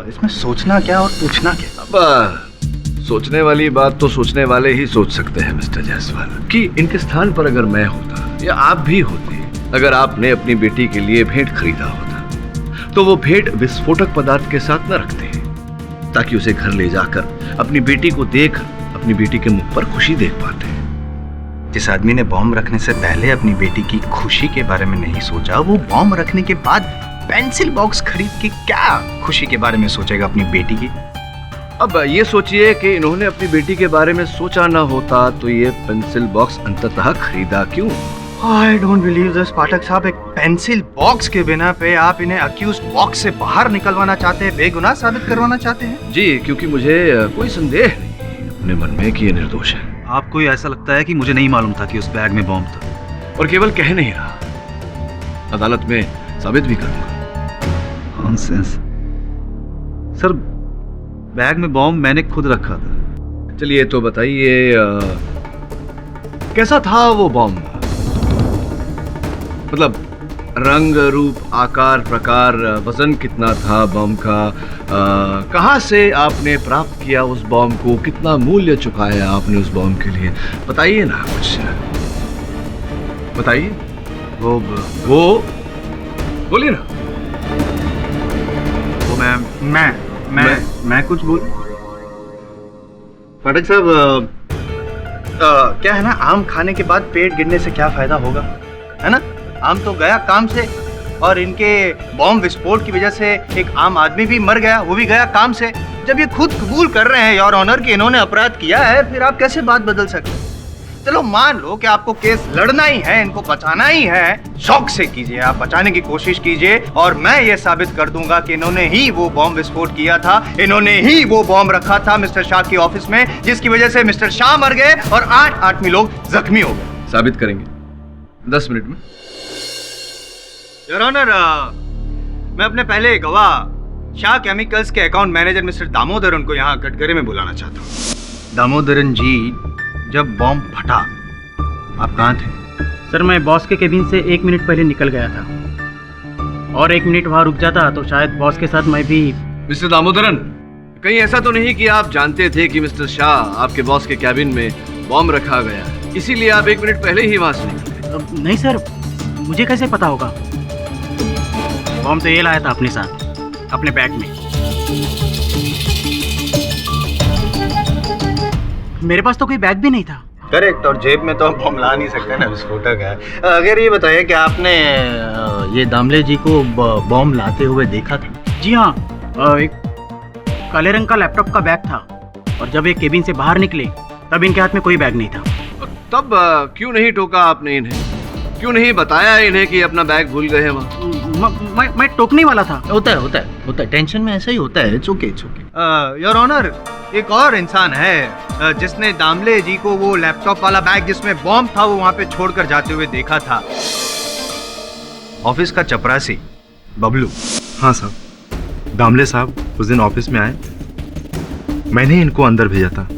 इसमें सोचना क्या और पूछना क्या? अब सोचने वाली बात तो सोचने वाले ही सोच सकते हैं मिस्टर जायसवाल, कि इनके स्थान पर अगर मैं होता या आप भी होते, अगर आपने अपनी बेटी के लिए भेंट खरीदा होता तो वो भेंट विस्फोटक पदार्थ के साथ न रखते हैं, ताकि उसे घर ले जाकर अपनी बेटी को देख अपनी बेटी के मुख पर खुशी देख पाते हैं। जिस आदमी ने बॉम्ब रखने से पहले अपनी बेटी की खुशी के बारे में नहीं सोचा, वो बॉम्ब रखने के बाद पेंसिल बॉक्स खरीद के क्या खुशी के बारे में सोचेगा अपनी बेटी की? अब ये सोचिए कि इन्होंने अपनी बेटी के बारे में सोचा ना होता तो ये पेंसिल बॉक्स अंततः खरीदा क्यों? I don't believe this, पाठक साहब। एक पेंसिल बॉक्स के बिना पे आप इन्हें अक्यूज्ड बॉक्स से बाहर निकलवाना चाहते हैं, बेगुनाह साबित करवाना चाहते हैं? जी, क्योंकि मुझे कोई संदेह नहीं अपने मन में कि ये निर्दोष है। आपको ये ऐसा लगता है कि मुझे नहीं मालूम था कि उस बैग में बॉम्ब था? और केवल कह नहीं रहा, अदालत में साबित भी करूंगा। नॉनसेंस। सर, बैग में बॉम्ब मैंने खुद रखा था। चलिए तो बताइए, कैसा था वो बॉम्ब? मतलब रंग, रूप, आकार, प्रकार, वजन कितना था बॉम्ब का? कहाँ से आपने प्राप्त किया उस बॉम्ब को? कितना मूल्य चुकाया आपने उस बॉम्ब के लिए? बताइए ना कुछ, बताइए। वो बोलिए ना। वो मैं कुछ बोल। पाठक साहब, क्या है ना, आम खाने के बाद पेट गिरने से क्या फायदा होगा, है ना? आम तो गया काम से, और इनके बॉम्ब विस्फोट की वजह से एक आम आदमी भी मर गया, वो भी गया काम से। जब ये खुद कबूल कर रहे हैं योर ऑनर कि इन्होंने अपराध किया है, फिर आप कैसे बात बदल सकते हैं? चलो मान लो कि आपको केस लड़ना ही है, इनको बचाना ही है, शौक से कीजिए, आप बचाने की कोशिश कीजिए, और मैं ये साबित कर दूंगा कि इन्होंने ही वो बॉम्ब विस्फोट किया था, इन्होंने ही वो बॉम्ब रखा था मिस्टर शाह की ऑफिस में, जिसकी वजह से मिस्टर शाह मर गए और 8 आदमी लोग जख्मी हो गए। साबित करेंगे 10 मिनट में। योर ऑनर, मैं अपने पहले गवाह शाह केमिकल्स के अकाउंट मैनेजर मिस्टर दामोदरन को यहाँ कटघरे में बुलाना चाहता हूँ। दामोदरन जी, जब बॉम्ब फटा आप कहाँ थे? सर, मैं बॉस के केबिन से 1 मिनट पहले निकल गया था, और 1 मिनट वहाँ रुक जाता तो शायद बॉस के साथ मैं भी। मिस्टर दामोदरन, कहीं ऐसा तो नहीं कि आप जानते थे कि मिस्टर शाह आपके बॉस के कैबिन में बॉम्ब रखा गया, इसीलिए आप 1 मिनट पहले ही वहाँ से निकले? नहीं सर, मुझे कैसे पता होगा? बॉम्ब तो ये लाया था अपने साथ, अपने बैग में। मेरे पास तो कोई बैग भी नहीं था। करेक्ट, और जेब में तो हम बॉम्ब ला नहीं सकते ना, विस्फोटक है। अगर ये बताइए कि आपने ये दामले जी को बॉम्ब लाते हुए देखा था? जी हाँ, एक काले रंग का लैपटॉप का बैग था, और जब ये केबिन से बाहर निकले तब इनके हाथ में कोई बैग नहीं था। तब क्यों नहीं टोका आपने इन्हें? क्यों नहीं बताया इन्हें कि अपना बैग भूल गए हैं वहाँ? मैं टोकने वाला था। होता है, टेंशन में ऐसा ही होता है। It's okay. योर ऑनर, एक और इंसान है जिसने दामले जी को वो लैपटॉप वाला बैग जिसमें बॉम्ब था वो वहाँ पे छोड़कर जाते हुए देखा था। ऑफिस का चपरासी बबलू। हाँ साहब, दामले साहब उस दिन ऑफिस में आए, मैंने इनको अंदर भेजा था।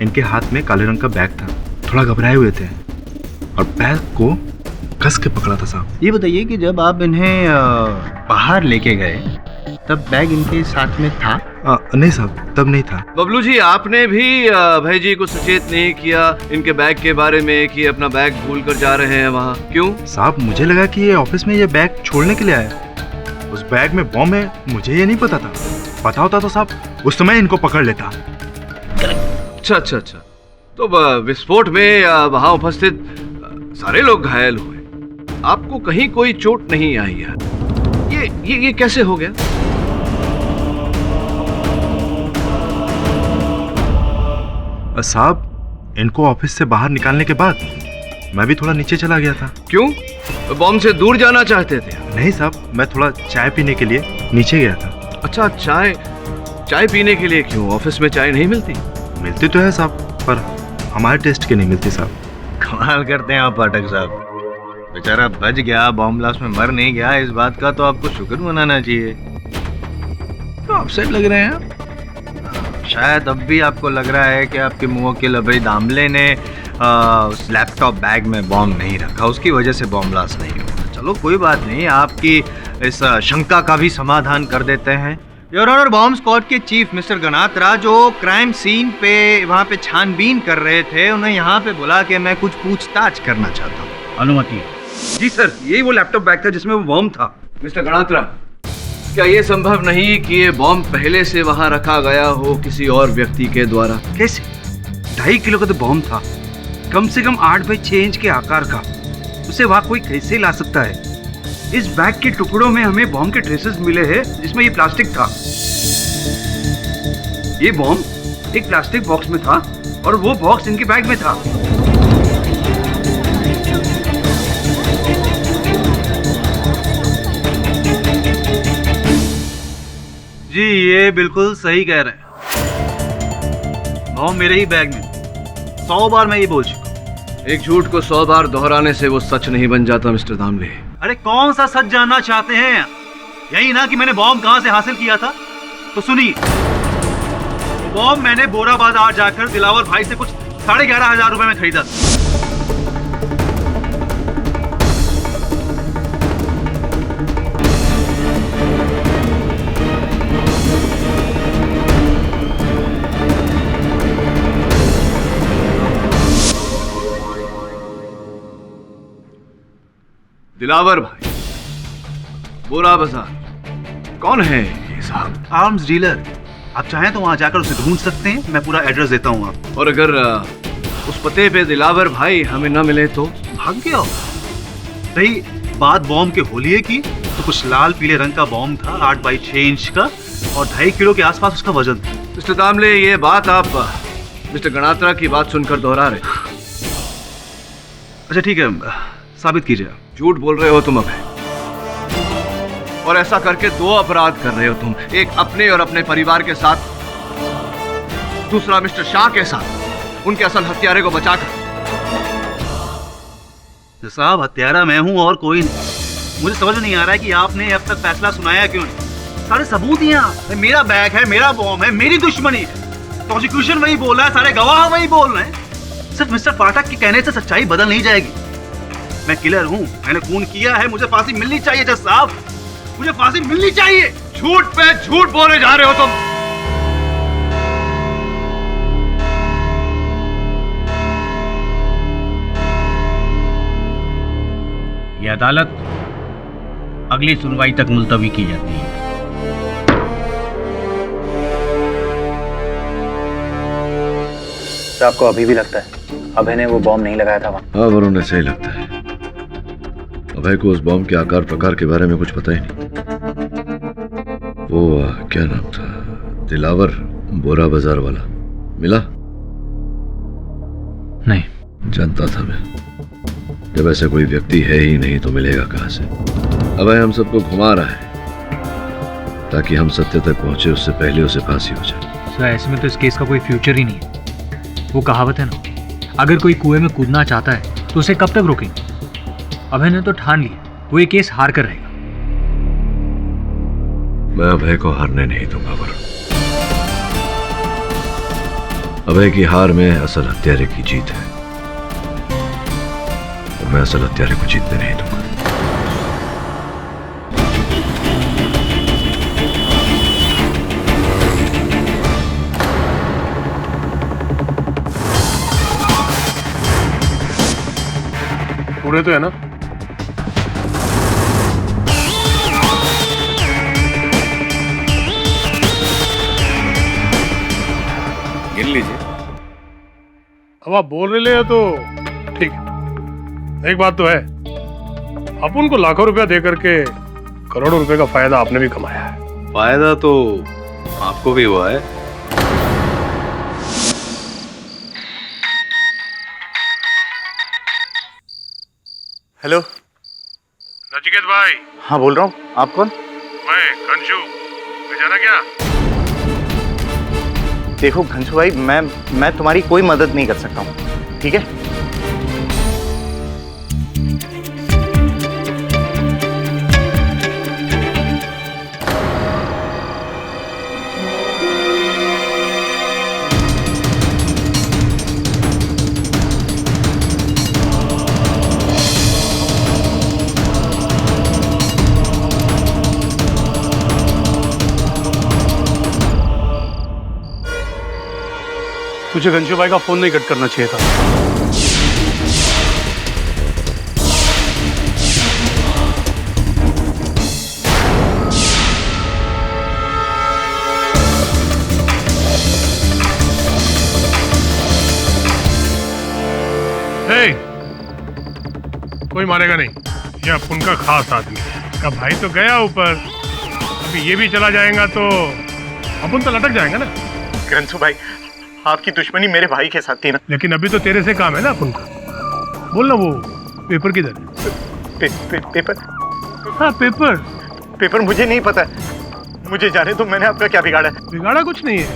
इनके हाथ में काले रंग का बैग था, थोड़ा घबराए हुए थे, और बैग को कस के पकड़ा था साहब। ये बताइए कि जब आप इन्हें बाहर लेके गए तब बैग इनके साथ में था? नहीं साहब, तब नहीं था। बबलू जी, आपने भी भाई जी को सचेत नहीं किया इनके बैग के बारे में कि अपना बैग भूल कर जा रहे हैं वहाँ? क्यों साहब? मुझे लगा कि ये ऑफिस में ये बैग छोड़ने के लिए आया। उस बैग में बॉम्ब है, मुझे ये नहीं पता था। पता होता तो साहब उस समय इनको पकड़ लेता। अच्छा। तो विस्फोट में वहाँ उपस्थित सारे लोग घायल हुए, आपको कहीं कोई चोट नहीं आई है? ये कैसे हो गया? साहब, इनको ऑफिस से बाहर निकालने के बाद मैं भी थोड़ा नीचे चला गया था। क्यों? बॉम्ब से दूर जाना चाहते थे? नहीं साहब, मैं थोड़ा चाय पीने के लिए नीचे गया था। अच्छा, चाय पीने के लिए क्यों? ऑफिस में चाय नहीं मिलती? मिलती तो है साहब, पर हमारे टेस्ट की नहीं मिलती साहब। कमाल करते हैं आप पाठक साहब, बेचारा बच गया, बॉम्ब ब्लास्ट में मर नहीं गया। इस बात का तो आपको शुक्र मनाना चाहिए। तो अपसेट लग रहे हैं। शायद अब भी आपको लग रहा है कि आपके मुवक्किल अभय दामले ने उस लैपटॉप बैग में बॉम्ब नहीं रखा, उसकी वजह से बॉम्ब ब्लास्ट नहीं हुआ। चलो कोई बात नहीं, आपकी इस शंका का भी समाधान कर देते हैं। योर ऑनर, बॉम्ब स्क्वाड के चीफ मिस्टर गनात्रा जो क्राइम सीन पे वहाँ पे छानबीन कर रहे थे, उन्हें यहाँ पे बुला के मैं कुछ पूछताछ करना चाहता हूँ। अनुमति? जी सर, यही वो लैपटॉप बैग था जिसमें वो बॉम्ब था। मिस्टर गणात्रा, क्या ये संभव नहीं कि ये बॉम्ब पहले से वहां रखा गया हो किसी और व्यक्ति के द्वारा? कैसे? 2.5 किलो का तो बॉम्ब था, कम से कम 8 बाई 6 इंच के आकार का। उसे वहां कोई कैसे ला सकता है? इस बैग के टुकड़ों में हमें बॉम्ब के ट्रेसेस मिले हैं जिसमें ये प्लास्टिक था। ये बॉम्ब एक प्लास्टिक बॉक्स में था और वो बॉक्स इनके बैग में था। जी ये बिल्कुल सही कह रहे हैं, बॉम्ब मेरे ही बैग में। 100 बार मैं ये बोल चुका। एक झूठ को 100 बार दोहराने से वो सच नहीं बन जाता मिस्टर दामले। अरे कौन सा सच जानना चाहते हैं? यही ना कि मैंने बॉम्ब कहां से हासिल किया था। तो सुनिए, बॉम्ब मैंने बोरा बाजार जाकर दिलावर भाई से कुछ 11,500 रुपए में खरीदा। दिलावर भाई, बोरा बाजार, कौन है ये साहब? Arms dealer. आप चाहें तो वहां जाकर उसे ढूंढ सकते हैं, मैं पूरा एड्रेस देता हूँ आपको। और अगर उस पते पे दिलावर भाई हमें न मिले तो? भाग गया हो। रही बात बॉम्ब के होलिये की, तो कुछ लाल पीले रंग का बॉम्ब था, 8 बाई 6 इंच का, और 2.5 किलो के आसपास उसका वजन था। मिस्टर दामले, ये बात आप मिस्टर गणात्रा की बात सुनकर दोहरा रहे। अच्छा ठीक है, साबित कीजिए। झूठ बोल रहे हो तुम अभय, और ऐसा करके 2 अपराध कर रहे हो तुम। एक अपने और अपने परिवार के साथ, दूसरा मिस्टर शाह के साथ, उनके असल हत्यारे को बचाकर। साहब हत्यारा मैं हूं और कोई नहीं। मुझे समझ नहीं आ रहा है कि आपने अब तक फैसला सुनाया क्यों नहीं। सारे सबूत यहाँ, मेरा बैग है, मेरा बॉम्ब है, मेरी दुश्मनी है, प्रोसिक्यूशन वही बोल रहा है, सारे गवाह वही बोल रहे हैं। सिर्फ मिस्टर पाठक के कहने से सच्चाई बदल नहीं जाएगी। मैं किलर हूं, मैंने खून किया है, मुझे फांसी मिलनी चाहिए जज साहब, मुझे फांसी मिलनी चाहिए। झूठ पे झूठ बोले जा रहे हो तुम। ये अदालत अगली सुनवाई तक मुलतवी की जाती है। तो आपको अभी भी लगता है अभय ने वो बॉम्ब नहीं लगाया था वहां? हाँ वरुण, ऐसा ही लगता है। अभय को उस बॉम्ब के आकार प्रकार के बारे में कुछ पता ही नहीं। वो क्या नाम था, दिलावर, बोरा बाजार वाला, मिला? नहीं। जानता था मैं, जब ऐसा कोई व्यक्ति है ही नहीं तो मिलेगा कहां से? अभय हम सबको घुमा रहा है ताकि हम सत्य तक पहुंचे, उससे पहले उसे फांसी हो जाए। सर ऐसे में तो इस केस का कोई फ्यूचर ही नहीं है। वो कहावत है ना, अगर कोई कुएं में कूदना चाहता है तो उसे कब तक रोकेंगे? अभय ने तो ठान लिया वो ये केस हार कर रहेगा। मैं अभय को हारने नहीं दूंगा वरुण। अभय की हार में असल हत्यारे की जीत है, और मैं असल हत्यारे को जीतने नहीं दूंगा। पूरे तो है ना? गिन लीजिए। अब आप बोल रहे हैं तो ठीक है। एक बात तो है, अपन को लाखों रुपया दे करके करोड़ों रुपए का फायदा आपने भी कमाया है। फायदा तो आपको भी हुआ है। हेलो नचिकेत भाई। हाँ बोल रहा हूँ, आप कौन? मैं कंशु। मैं जाना क्या? देखो घंशु भाई, मैं तुम्हारी कोई मदद नहीं कर सकता हूँ, ठीक है? तुझे घंशु भाई का फोन नहीं कट करना चाहिए था। कोई मारेगा नहीं, ये अपुन का खास आदमी है। इसका भाई तो गया ऊपर, अभी ये भी चला जाएगा तो अपुन तो लटक जाएगा ना। ग्रंथु भाई, आपकी दुश्मनी मेरे भाई के साथ थी ना। लेकिन अभी तो तेरे से काम है ना अपुन का। बोल ना वो पेपर किधर है? पेपर? हाँ पेपर। पेपर मुझे नहीं पता, मुझे जाने तो मैंने आपका क्या बिगाड़ा? बिगाड़ा कुछ नहीं है,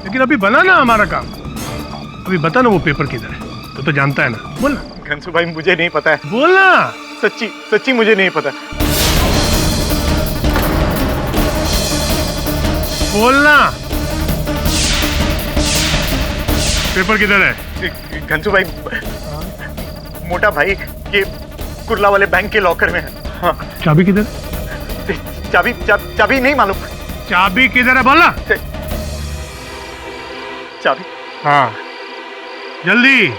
लेकिन अभी बना ना हमारा काम। अभी बता ना वो पेपर किधर है, तो जानता है ना। बोल ना। घनसू भाई मुझे नहीं पता है। बोलना। सच्ची सच्ची मुझे नहीं पता। बोलना। पेपर किधर है? घनसू भाई, मोटा भाई ये कुर्ला वाले बैंक के लॉकर में है। हाँ। चाबी किधर? चाबी नहीं मालूम। चाबी किधर है बोलना। चाबी? हाँ जल्दी।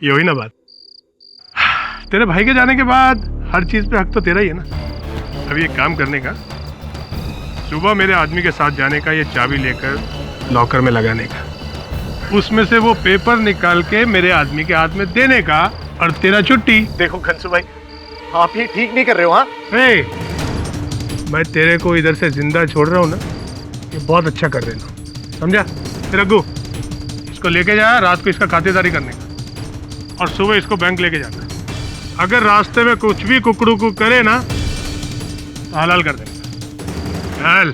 ये हुई ना बात। तेरे भाई के जाने के बाद हर चीज पे हक तो तेरा ही है ना। अभी एक काम करने का, सुबह मेरे आदमी के साथ जाने का, ये चाबी लेकर लॉकर में लगाने का, उसमें से वो पेपर निकाल के मेरे आदमी के हाथ में देने का, और तेरा छुट्टी। देखो घनसू भाई, आप ये ठीक नहीं कर रहे हो। हाँ मैं तेरे को इधर से जिंदा छोड़ रहा हूँ ना, ये बहुत अच्छा कर रहे हो, समझा? रघु, इसको लेके जा, रात को इसका खातेदारी करने का, और सुबह इसको बैंक लेके जाना। अगर रास्ते में कुछ भी कुकड़ू को करे ना तो हलाल कर देना। चल।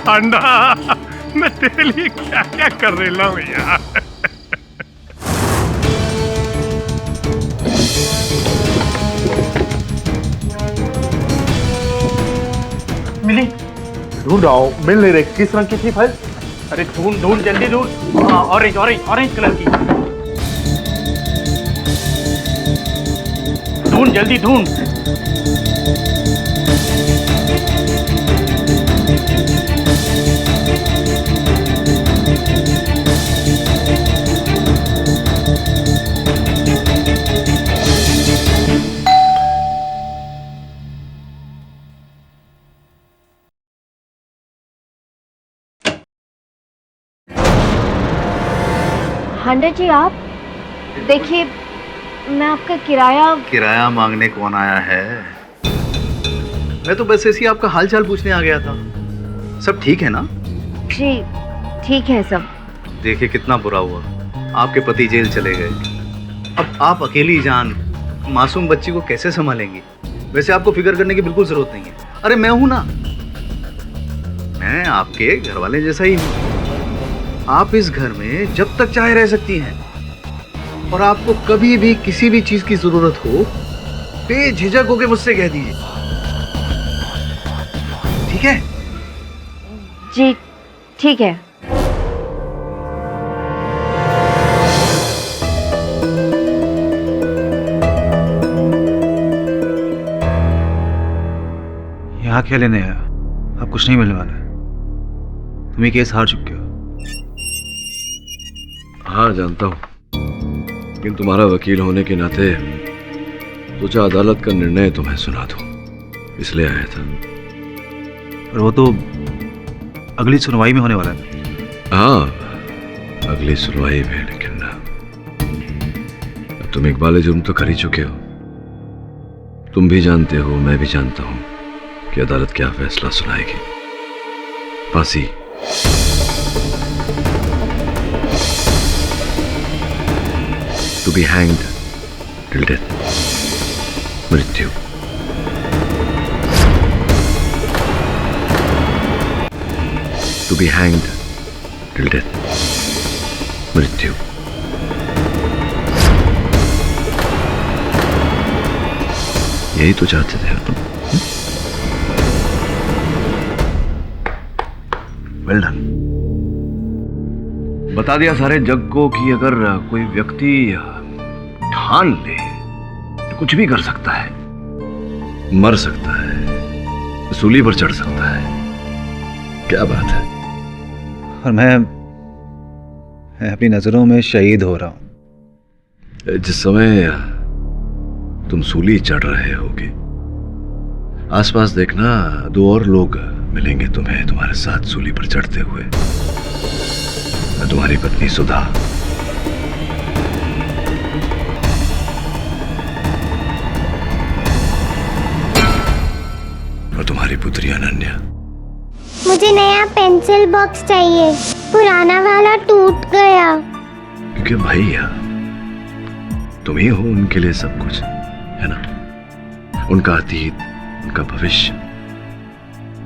अंडा, मैं तेरे लिए क्या क्या कर रहा हूँ यार। मिली? ढूंढ रहा हूँ, मिल नहीं रही। किस रंग की थी फाइल? अरे ढूंढ ढूंढ जल्दी ढूंढ। हाँ ऑरेंज ऑरेंज ऑरेंज कलर की। ढूंढ जल्दी ढूंढ। हांडा जी, आप देखिए, मैं आपका किराया मांगने कौन आया है? मैं तो बस ऐसे ही आपका हालचाल पूछने आ गया था। सब ठीक है ना? जी ठीक है सब। देखिए कितना बुरा हुआ, आपके पति जेल चले गए। अब आप अकेली जान मासूम बच्ची को कैसे संभालेंगी? वैसे आपको फिक्र करने की बिल्कुल जरूरत नहीं है। अरे मैं हूं ना, मैं आपके घर वाले जैसा ही हूं। आप इस घर में जब तक चाहे रह सकती हैं, और आपको कभी भी किसी भी चीज की जरूरत हो, बेझिझक होकर मुझसे कह दीजिए, ठीक है? जी ठीक है। यहाँ क्या लेने आया? अब कुछ नहीं मिलने वाला। तुम ये केस हार चुके हो। हाँ जानता हूँ, लेकिन तुम्हारा वकील होने के नाते सोचा अदालत का निर्णय तुम्हें सुना दूं, इसलिए आया था। पर वो तो अगली सुनवाई में होने वाला है। हाँ अगली सुनवाई में, लेकिन तुम इकबाल जुर्म तो कर ही चुके हो। तुम भी जानते हो, मैं भी जानता हूं कि अदालत क्या फैसला सुनाएगी। फांसी। To be hanged till death, मृत्यु। To be hanged till death, मृत्यु। यही तो चाहते थे तुम। Well done. बता दिया सारे जग को कि अगर कोई व्यक्ति ठान ले तो कुछ भी कर सकता है, मर सकता है, सूली पर चढ़ सकता है। क्या बात है। और मैं अपनी नजरों में शहीद हो रहा हूं। जिस समय तुम सूली चढ़ रहे होगे, आसपास देखना, 2 और लोग मिलेंगे तुम्हें तुम्हारे साथ सूली पर चढ़ते हुए। तुम्हारी पत्नी सुधा, और तुम्हारी पुत्री अनन्या। मुझे नया पेंसिल बॉक्स चाहिए, पुराना वाला टूट गया। क्योंकि भैया तुम ही हो उनके लिए सब कुछ, है ना? उनका अतीत, उनका भविष्य,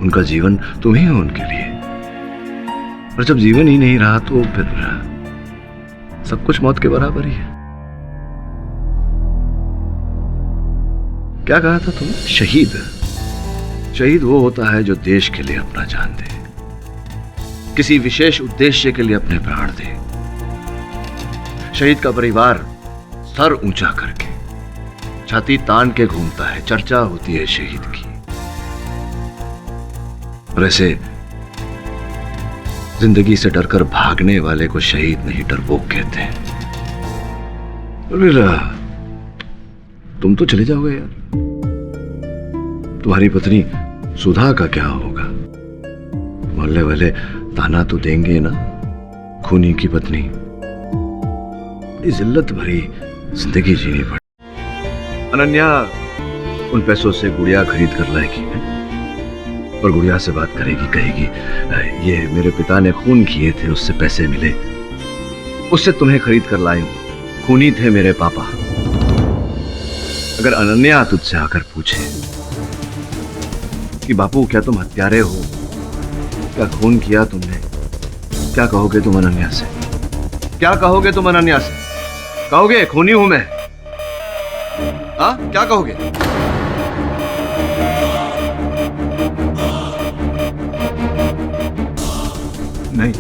उनका जीवन तुम ही हो उनके लिए। और जब जीवन ही नहीं रहा तो फिर सब कुछ मौत के बराबर ही है। क्या कहा था तुमने? शहीद। शहीद वो होता है जो देश के लिए अपना जान दे, किसी विशेष उद्देश्य के लिए अपने प्राण दे। शहीद का परिवार सर ऊंचा करके, छाती तान के घूमता है, चर्चा होती है शहीद की। और ऐसे जिंदगी से डरकर भागने वाले को शहीद नहीं डरपोक कहते हैं। तुम तो चले जाओगे यार, तुम्हारी पत्नी सुधा का क्या होगा? मोहल्ले वाले ताना तो देंगे ना, खूनी की पत्नी। बड़ी जिल्लत भरी जिंदगी जीनी पड़ी। अनन्या उन पैसों से गुड़िया खरीद कर लाएगी और गुड़िया से बात करेगी, कहेगी ये मेरे पिता ने खून किए थे, उससे पैसे मिले, उससे तुम्हें खरीद कर लाई हूं, खूनी थे मेरे पापा। अगर अनन्या तुझसे आकर पूछे कि बापू क्या तुम हत्यारे हो, क्या खून किया तुमने, क्या कहोगे तुम अनन्या से? क्या कहोगे तुम अनन्या से? कहोगे खूनी हूं मैं? हाँ, क्या कहोगे? नहीं,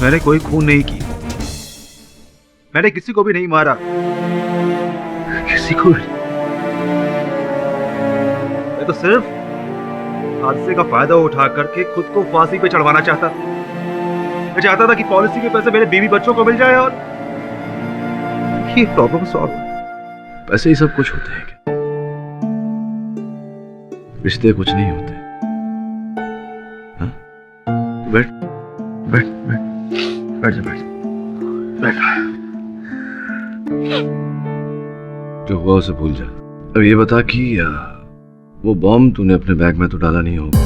मैंने कोई खून नहीं की, मैंने किसी को भी नहीं मारा, किसी को भी। मैं तो सिर्फ हादसे का फायदा उठा करके खुद को फांसी पे चढ़वाना चाहता था। मैं चाहता था कि पॉलिसी के पैसे मेरे बीवी बच्चों को मिल जाए और ये प्रॉब्लम सॉल्व। पैसे ही सब कुछ होते हैं क्या? रिश्ते कुछ नहीं होते। हाँ? बैठ बैठ बैठ बैठ जा, बैठ जो हुआ उसे भूल जा। अब ये बता कि वो बॉम्ब तूने अपने बैग में तो डाला नहीं होगा?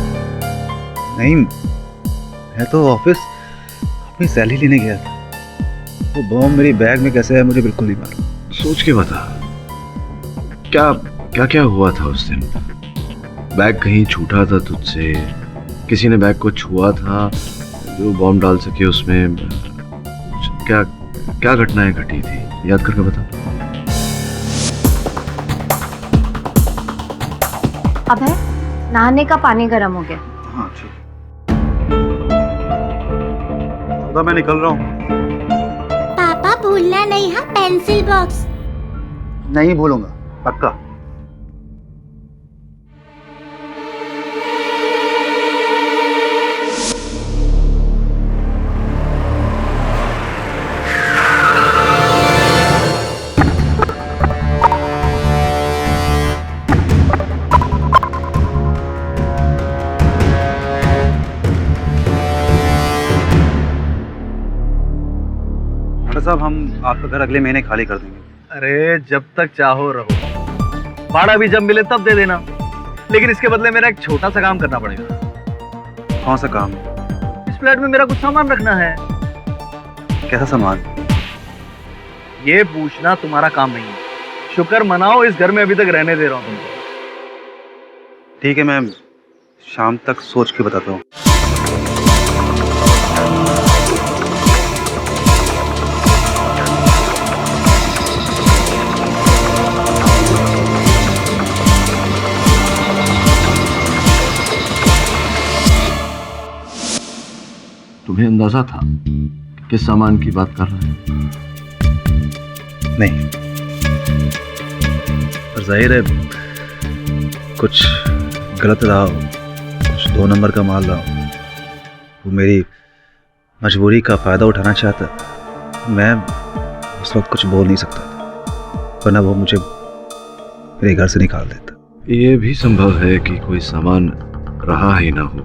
नहीं, मैं तो ऑफिस अपनी सैलरी लेने गया था। वो बॉम्ब मेरी बैग में कैसे है मुझे बिल्कुल नहीं मालूम। सोच के बता, क्या क्या क्या हुआ था उस दिन? बैग कहीं छूटा था तुझसे? किसी ने बैग को छुआ था जो बॉम्ब डाल सके उसमें? क्या क्या घटनाएं घटी थी, याद करके बता। अबे, नहाने का पानी गर्म हो गया। हाँ ठीक, मैं निकल रहा हूँ। पापा भूलना नहीं है पेंसिल बॉक्स। नहीं भूलूंगा, पक्का। साहब, हम आपका घर अगले महीने खाली कर देंगे। अरे जब तक चाहो रहो, भाड़ा भी जब मिले तब दे देना, लेकिन इसके बदले मेरा एक छोटा सा काम करना पड़ेगा। कौन सा काम? इस फ्लैट में मेरा कुछ सामान रखना है। कैसा सामान? ये पूछना तुम्हारा काम नहीं है। शुक्र मनाओ इस घर में अभी तक रहने दे रहा हूँ तुमको। ठीक है, मैं शाम तक सोच के बताता हूँ। तुम्हें अंदाजा था किस सामान की बात कर रहे हैं? नहीं, पर जाहिर है कुछ गलत रहा हो, कुछ 2 नंबर का माल रहा हो। वो मेरी मजबूरी का फायदा उठाना चाहता। मैं उस वक्त कुछ बोल नहीं सकता था, वरना वो मुझे मेरे घर से निकाल देता। ये भी संभव है कि कोई सामान रहा ही ना हो,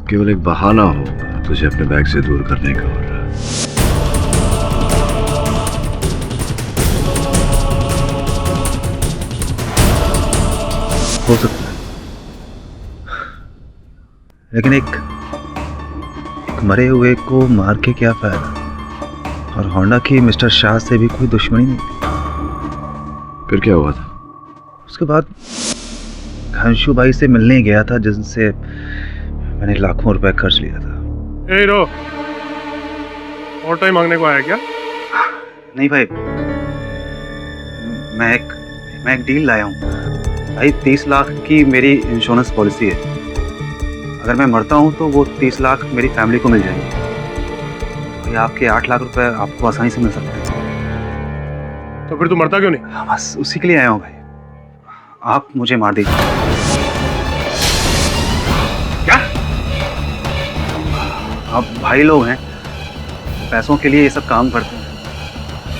केवल एक बहाना हो तुझे अपने बैग से दूर करने का। हो सकता है, लेकिन एक मरे हुए को मार के क्या फायदा? और होंडा की मिस्टर शाह से भी कोई दुश्मनी नहीं थी। फिर क्या हुआ था? उसके बाद घनशू भाई से मिलने गया था, जिनसे मैंने लाखों रुपए खर्च लिया था। ए रो, और टाइम मांगने को आया क्या? नहीं भाई, मैं एक डील लाया हूँ भाई। 30 लाख की मेरी इंश्योरेंस पॉलिसी है। अगर मैं मरता हूँ तो वो 30 लाख मेरी फैमिली को मिल जाएंगे। भाई आपके 8 लाख रुपए आपको आसानी से मिल सकते हैं। तो फिर तू मरता क्यों नहीं? बस उसी के लिए आया हूँ भाई। आप मुझे मार दीजिए। क्या? आप भाई लोग हैं, पैसों के लिए ये सब काम करते हैं।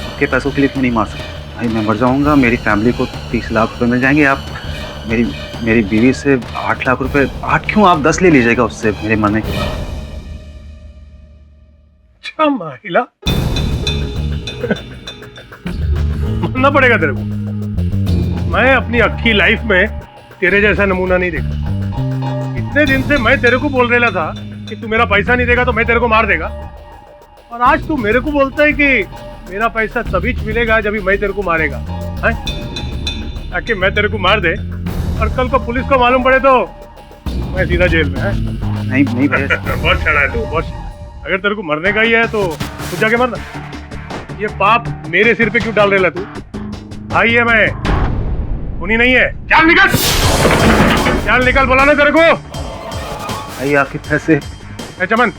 आपके पैसों के लिए क्यों नहीं मार सकते भाई? मैं मर जाऊंगा, मेरी फैमिली को 30 लाख रुपए मिल जाएंगे। आप मेरी बीवी से 8 लाख रुपए, 8 क्यों, आप 10 ले लीजिएगा उससे मेरे मरने के बाद। अच्छा महिला, मानना पड़ेगा तेरे को। मैं अपनी अक्खी लाइफ में तेरे जैसा नमूना नहीं देखा। इतने दिन से मैं तेरे को बोल रहा था कि तू मेरा पैसा नहीं देगा तो मैं तेरे को मार देगा, और आज तू मेरे को बोलता है कि मेरा पैसा तभी मिलेगा जब मैं तेरे को मारेगा, ताकि मैं तेरे को मार दे और कल को पुलिस को मालूम पड़े तो मैं सीधा जेल में है। नहीं भाई बहुत छड़ा है तू, बहुत। अगर तेरे को मरने का ही है तो खुद जाके मरना। ये पाप मेरे सिर पे क्यों डाल रहा तू? भाई है मैं, उन्हीं नहीं है। चल निकल बोला ना तेरे को। भाई आपके पैसे। चमन,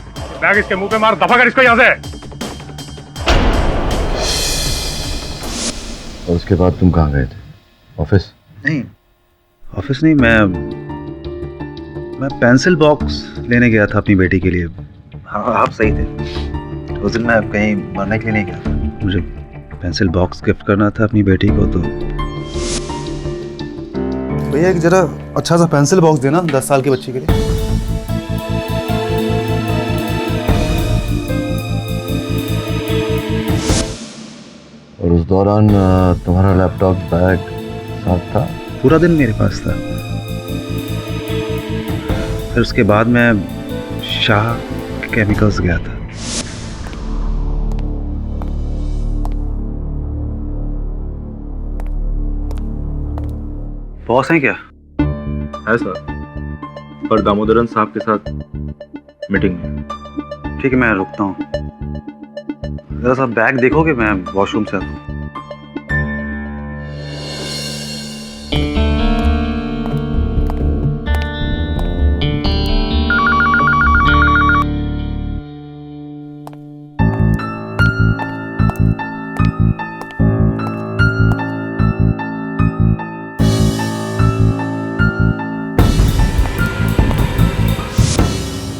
बैग इसके मुंह पे मार, दफा कर इसको यहाँ से। और उसके बाद तुम कहाँ गए थे? ऑफिस? नहीं, ऑफिस नहीं, मैं पेंसिल बॉक्स लेने गया था अपनी बेटी के लिए। हाँ, आप सही थे। उस दिन मैं कहीं मरने के लिए नहीं गया था। मुझे पेंसिल बॉक्स गिफ्ट करना था अपनी बेटी को। तो भैया एक जरा अच्छा सा पेंसिल बॉक्स देना 10 साल की बच्ची के लिए। और उस दौरान तुम्हारा लैपटॉप बैग साथ था? पूरा दिन मेरे पास था। फिर उसके बाद मैं शाह केमिकल्स गया था। बॉस हैं क्या? है सर, पर दामोदरन साहब के साथ मीटिंग में। ठीक है, मैं रुकता हूँ। जरा सा बैग देखोगे? मैं वॉशरूम से आता हूँ।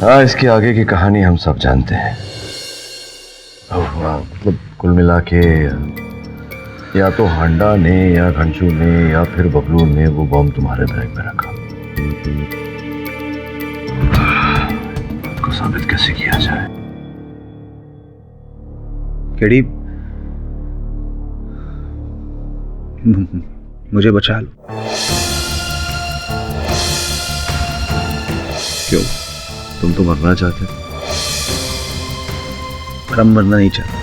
हाँ, इसके आगे की कहानी हम सब जानते हैं। मतलब कुल मिला के या तो हांडा ने या घनशू ने या फिर बबलू ने वो बॉम्ब तुम्हारे बैग में रखा। उसको साबित कैसे किया जाए? केडी, मुझे बचा लो। क्यों? तुम तो मरना चाहते? हम मरना नहीं चाहते।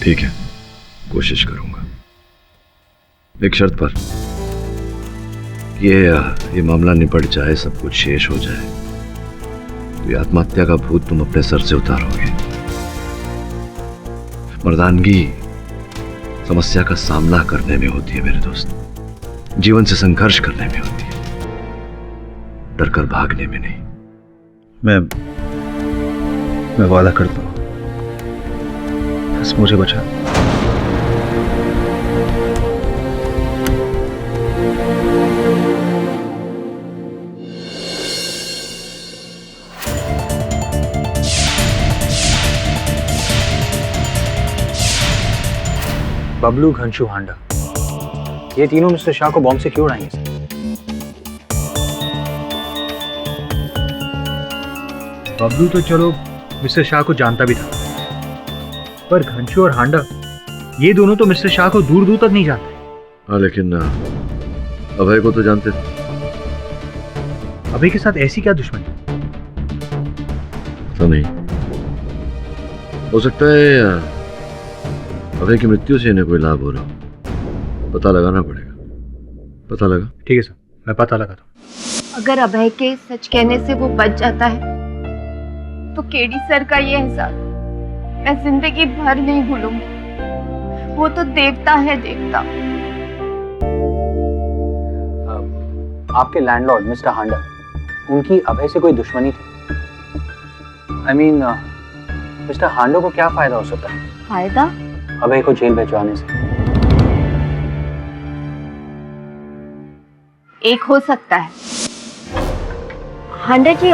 ठीक है, कोशिश करूंगा, एक शर्त पर। ये मामला निपट जाए, सब कुछ शेष हो जाए, तो ये आत्महत्या का भूत तुम अपने सर से उतारोगे। मर्दानगी समस्या का सामना करने में होती है मेरे दोस्त, जीवन से संघर्ष करने में होती है, डरकर भागने में नहीं। मैं वादा करता हूं, बस मुझे बचा। बबलू, घनशू, हांडा, ये तीनों मिस्टर शाह को बॉम्ब से क्यों उड़ाएंगे सर? बबलू तो चलो मिस्टर शाह को जानता भी था, पर घनशू और हांडा ये दोनों तो मिस्टर शाह को दूर दूर तक नहीं जानते। हाँ, लेकिन अभय को तो जानते थे। अभय के साथ ऐसी क्या दुश्मनी? तो नहीं हो सकता है अभय की मृत्यु से इन्हें कोई लाभ हो रहा हो। पता लगाना पड़ेगा। पता लगा? ठीक है सर, मैं पता लगाता हूँ। अगर अभय के सच कहने से वो बच जाता है तो केडी सर का ये एहसास मैं जिंदगी भर नहीं भूलूंगी। वो तो देवता है, देवता। आपके लैंडलॉर्ड मिस्टर हांडा, उनकी अभय से कोई दुश्मनी थी? I mean, मिस्टर हांडा को क्या फायदा हो सकता है फायदा अभय को जेल भिजवाने से? एक हो सकता है। हांडा जी,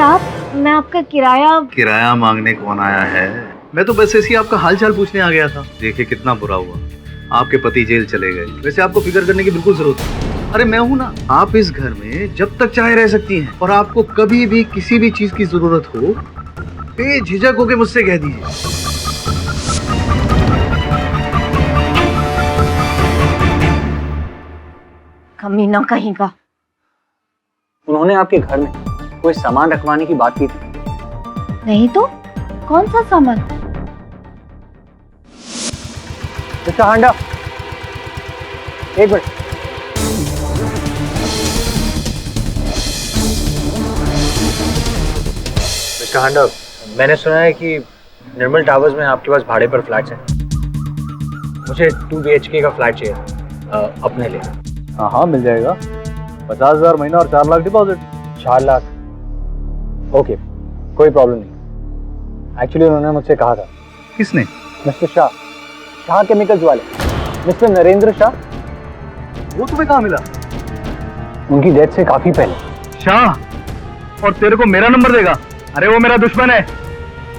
मैं आपका किराया मांगने कौन आया है? मैं तो बस ऐसे ही आपका हाल चाल पूछने आ गया था। देखिए कितना बुरा हुआ, आपके पति जेल चले गए। वैसे आपको फिक्र करने की बिल्कुल जरूरत नहीं। अरे मैं हूं ना, आप इस घर में जब तक चाहे रह सकती हैं, और आपको कभी भी किसी भी चीज की जरूरत हो बेझिझक होके मुझसे कह दीजिए। कमीना कहीं का। उन्होंने आपके घर में कोई सामान रखवाने की बात की थी? नहीं तो कौन सा सामान? मिस्टर हांडा, एक मिनट। मिस्टर हांडा, मैंने सुना है कि निर्मल टावर्स में आपके पास भाड़े पर फ्लैट्स हैं। मुझे 2 BHK का फ्लैट चाहिए अपने लिए। हाँ हाँ, मिल जाएगा। 50,000 महीना और 4 लाख डिपॉजिट। 4 लाख? ओके, कोई प्रॉब्लम नहीं। एक्चुअली उन्होंने मुझसे कहा था। किसने? मिस्टर शाह, शाह केमिकल्स वाले, मिस्टर नरेंद्र शाह। वो तुम्हें कहाँ मिला? उनकी डेथ से काफी पहले। शाह, और तेरे को मेरा नंबर देगा? अरे वो मेरा दुश्मन है।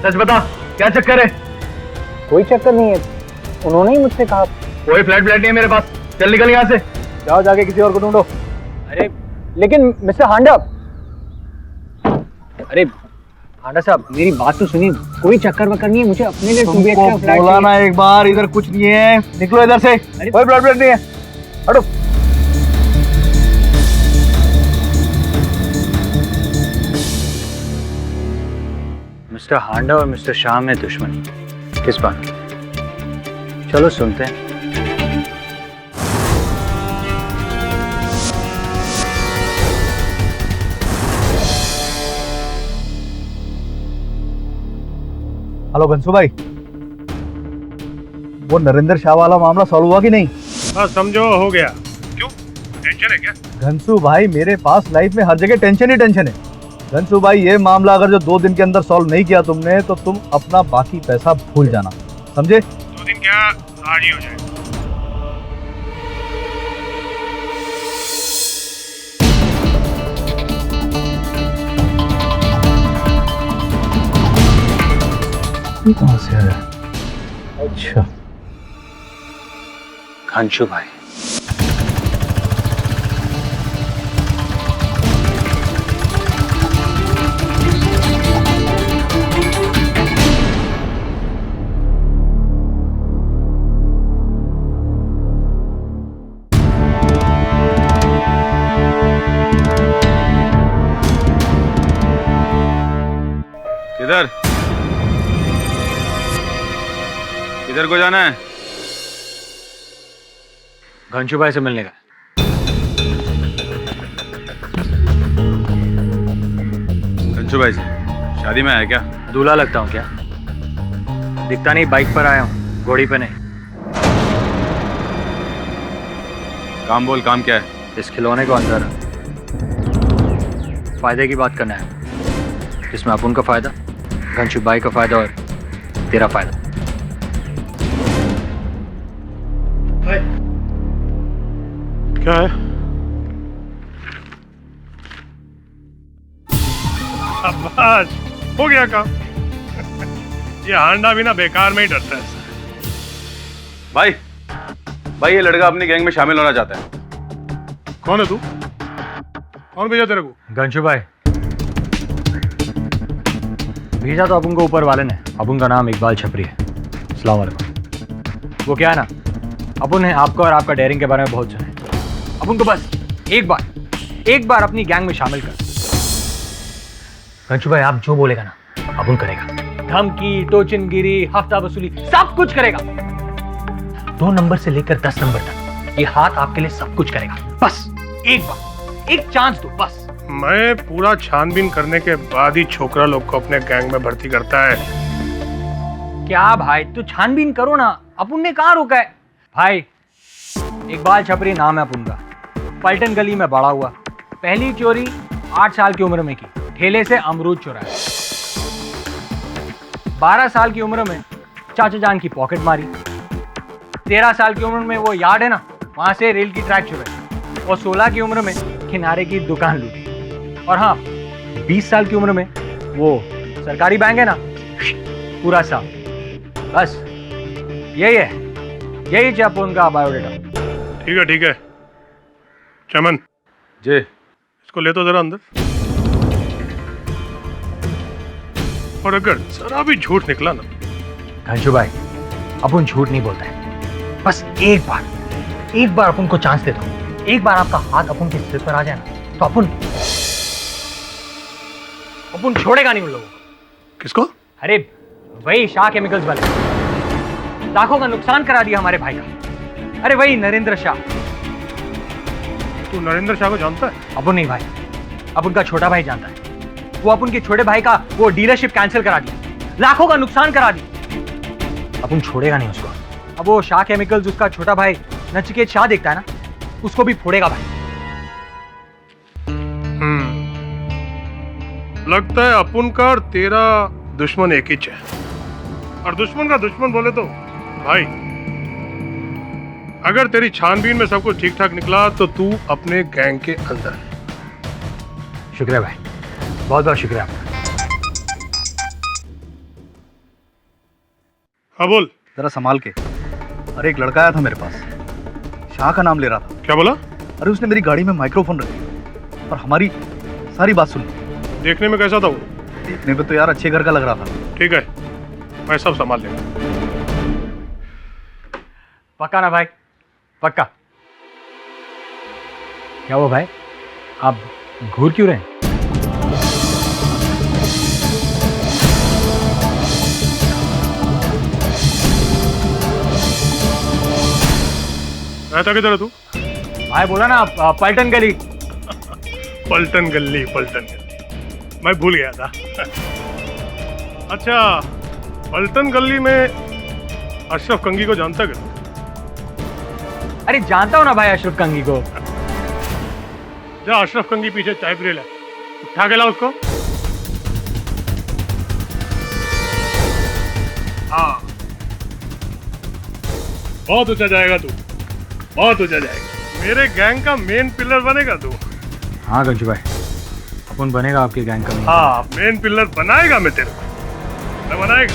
सच बता, क्या चक्कर है? कोई चक्कर नहीं है, उन्होंने ही मुझसे कहा। कोई फ्लैट नहीं है मेरे पास। चल निकल यहाँ से, जाओ जाके किसी और को ढूंढो। अरे लेकिन मिस्टर हांडा, अरे हांडा साहब, मेरी बात तो सुनिए। कोई चक्कर वक्कर नहीं है, मुझे अपने लिए 2 BHK का फ्लैट बोला ना एक बार, इधर कुछ नहीं है। निकलो इधर से, कोई फ्लैट नहीं है। हटो। मिस्टर हांडा और मिस्टर शाह में दुश्मनी किस बात की? चलो सुनते हैं। हेलो घनशू भाई, वो नरेंद्र शाह वाला मामला सॉल्व हुआ कि नहीं? हाँ समझो हो गया। क्यों, टेंशन है क्या? घनशू भाई, मेरे पास लाइफ में हर जगह टेंशन ही टेंशन है। घनशू भाई, ये मामला अगर जो 2 दिन के अंदर सॉल्व नहीं किया तुमने, तो तुम अपना बाकी पैसा भूल जाना, समझे? 2 दिन क्या, आज ही हो जाएगा। कहाँ से आया? अच्छा, घनशू भाई। किधर किधर को जाना है? घनशू भाई से मिलने का। घनशू भाई से शादी में आया क्या? दूल्हा लगता हूँ क्या? दिखता नहीं, बाइक पर आया हूँ, घोड़ी पे नहीं। काम बोल, काम क्या है? इस खिलौने को अंदर फायदे की बात करना है, जिसमें अपन का फायदा, घनशू भाई का फायदा और तेरा फायदा। क्या है? शाबाश, हो गया काम। ये हांडा भी ना बेकार में ही डरता है। भाई भाई ये लड़का अपनी गैंग में शामिल होना चाहता है। कौन है तू? कौन भेजा तेरे को? गंशु भाई, भेजा तो अपन को ऊपर वाले ने। अपन का नाम इकबाल छपरी है। अस्सलाम वालेकुम। वो क्या है ना, अपन ने आपका और आपका डेयरिंग के बारे में बहुत सुना है। अपन को बस एक बार अपनी गैंग में शामिल कर। गंशु भाई, आप जो बोलेगा ना अपन करेगा। धमकी, टोचनगिरी, हफ्ता वसूली, सब कुछ करेगा। 2 नंबर से लेकर 10 नंबर तक ये हाथ आपके लिए सब कुछ करेगा। बस एक बार, एक चांस दो बस। मैं पूरा छानबीन करने के बाद ही छोकरा लोग को अपने गैंग में भर्ती करता है। क्या भाई, तू छानबीन करो ना, अपन ने कहाँ रोका है। भाई इकबाल छपरी नाम है अपन का, पलटन गली में बड़ा हुआ। पहली चोरी 8 साल की उम्र में की, ठेले से अमरूद चुराया। 12 साल की उम्र में चाचा जान की पॉकेट मारी। 13 साल की उम्र में वो यार्ड है ना, वहां से रेल की ट्रैक चुराई। और 16 की उम्र में किनारे की दुकान लूटी। और हाँ, 20 साल की उम्र में वो सरकारी बैंक है ना, पूरा साफ। बस यही है, यही चाप उनका बायोडाटा। ठीक है चमन जी, इसको ले तो जरा अंदर। और अगर जरा भी झूठ निकला ना। घंशु भाई, अपन झूठ नहीं बोलता है। बस एक बार अपन को चांस दे दो। एक बार आपका हाथ अपन के सिर पर आ जाए ना, तो अपन छोड़ेगा नहीं उन लोगों को। किसको? अरे वही शाह केमिकल्स वाले। लाखों का नुकसान करा दिया हमारे भाई का। अरे वही नरेंद्र शाह। तू नरेंद्र शाह को जानता है? अपन नहीं भाई, अपन का छोटा भाई जानता है। वो अपन के छोटे भाई का वो डीलरशिप कैंसिल करा दी, लाखों का नुकसान करा दी। अपन छोड़ेगा नहीं उसको। अब वो शाह केमिकल्स उसका छोटा भाई नचिकेत शाह देखता है ना, उसको भी फोड़ेगा भाई। लगता है अपन का और तेरा दुश्मन एक ही है। और दुश्मन का दुश्मन बोले तो भाई, अगर तेरी छानबीन में सब कुछ ठीक ठाक निकला तो तू अपने गैंग के अंदर है। शुक्रिया भाई, बहुत बहुत शुक्रिया आपका। हाँ बोल। जरा संभाल के। अरे एक लड़का आया था मेरे पास, शाह का नाम ले रहा था। क्या बोला? अरे उसने मेरी गाड़ी में माइक्रोफोन रखी और हमारी सारी बात सुनी। देखने में कैसा था वो? देखने में तो यार अच्छे घर का लग रहा था। ठीक है, मैं सब संभाल लेगा। पक्का ना भाई? पक्का। क्या हुआ भाई, आप घूर क्यों रहे हैं? रहता किधर है तू? भाई बोला ना पलटन गली। पलटन गली, मैं भूल गया था। अच्छा, पलटन गली में अशरफ कंगी को जानता क्या? अरे जानता हूँ ना भाई अशरफ कंगी को। जा अशरफ कंगी पीछे चाय पी ले, उठा के ला उसको। हाँ, बहुत ऊंचा जाएगा तू, बहुत ऊंचा जाएगा। मेरे गैंग का मेन पिलर बनेगा तू। हाँ गंजू भाई, अपन बनेगा आपके गैंग का। हाँ, मेन पिलर बनाएगा मैं तेरे को, मैं बनाएगा।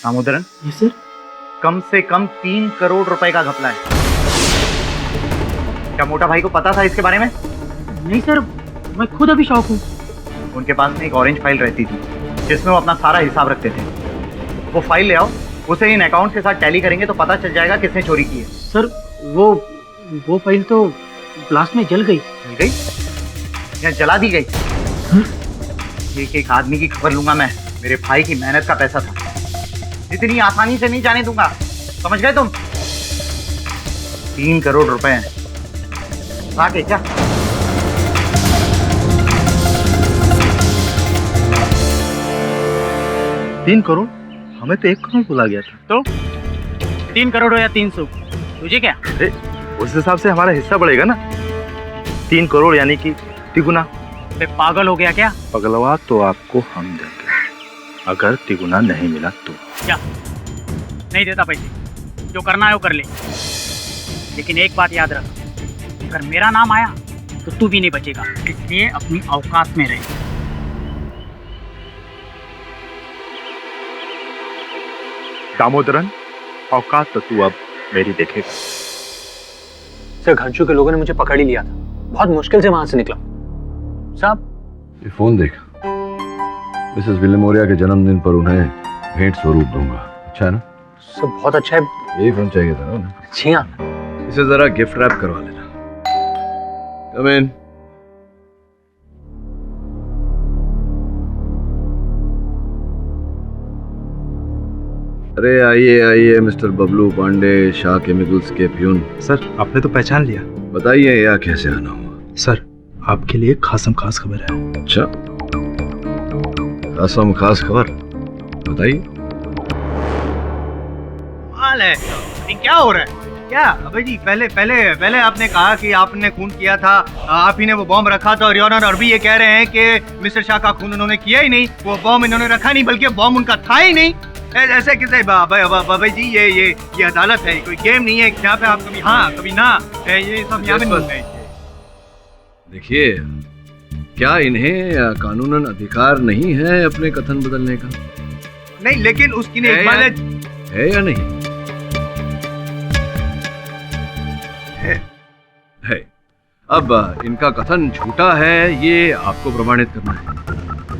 दामोदरन? जी सर। कम से कम 3 करोड़ रुपए का घपला है। क्या मोटा भाई को पता था इसके बारे में? नहीं सर, मैं खुद अभी शौक हूँ। उनके पास में एक ऑरेंज फाइल रहती थी जिसमें वो अपना सारा हिसाब रखते थे। वो फाइल ले आओ, उसे इन अकाउंट के साथ टैली करेंगे तो पता चल जाएगा किसने चोरी की है। सर वो फाइल तो ब्लास्ट में जल गई। जल गई या जला दी गई? एक एक आदमी की खबर लूंगा मैं। मेरे भाई की मेहनत का पैसा था, इतनी आसानी से नहीं जाने दूंगा, समझ गए तुम? 3 करोड़ रुपए हैं। आगे क्या? 3 करोड़? हमें तो 1 करोड़ बोला गया था। तो 3 करोड़ हो या 300, तुझे क्या? उस हिसाब से हमारा हिस्सा बढ़ेगा ना। 3 करोड़ यानी कि तिगुना। पागल हो गया क्या? पगलवा तो आपको हम देंगे, अगर तिगुना नहीं मिला तो। क्या? नहीं देता पैसे, जो करना है वो कर ले, लेकिन एक बात याद रख, अगर मेरा नाम आया तो तू भी नहीं बचेगा, इसलिए अपनी औकात में रहे। दामोदरन, औकात तो तू अब मेरी देखेगा। सर, घनशू के लोगों ने मुझे पकड़ ही लिया था, बहुत मुश्किल से वहां से निकला। साहब, ये फोन देख, मिसेस विलिमोरिया के जन्मदिन पर उन्हें भेंट स्वरूप दूंगा। अच्छा है ना? सब बहुत अच्छा है। यही फोन चाहिए था ना उन्हें? जी हाँ। इसे जरा गिफ्ट रैप करवा लेना। कम इन। अरे आइए आइए मिस्टर बबलू पांडे, शाह केमिकल्स के प्यून। सर, आपने तो पहचान लिया। बताइए या कैसे आना हुआ? सर, आपके लिए खासम खास खबर है। अच्छा, खासम खास खबर, बताइए। माल है, क्या हो रहा है? क्या अबे जी, पहले आपने कहा कि आपने खून किया था, आप ही ने वो बॉम्ब रखा था, और योर ऑनर अभी ये कह रहे हैं कि मिस्टर शाह का खून उन्होंने किया ही नहीं, वो बॉम्ब इन्होंने रखा नहीं, बल्कि बॉम्ब उनका था ही नहीं। ऐसे कैसे? बाबा जी, ये अदालत है, कोई गेम नहीं है यहाँ पे आप कभी हाँ कभी ना, ये सब यहाँ पे नहीं होता है। देखिए, क्या इन्हें कानूनन अधिकार नहीं है अपने कथन बदलने का? नहीं, लेकिन उसकी ने है या नहीं है? अब इनका कथन झूठा है ये आपको प्रमाणित करना है,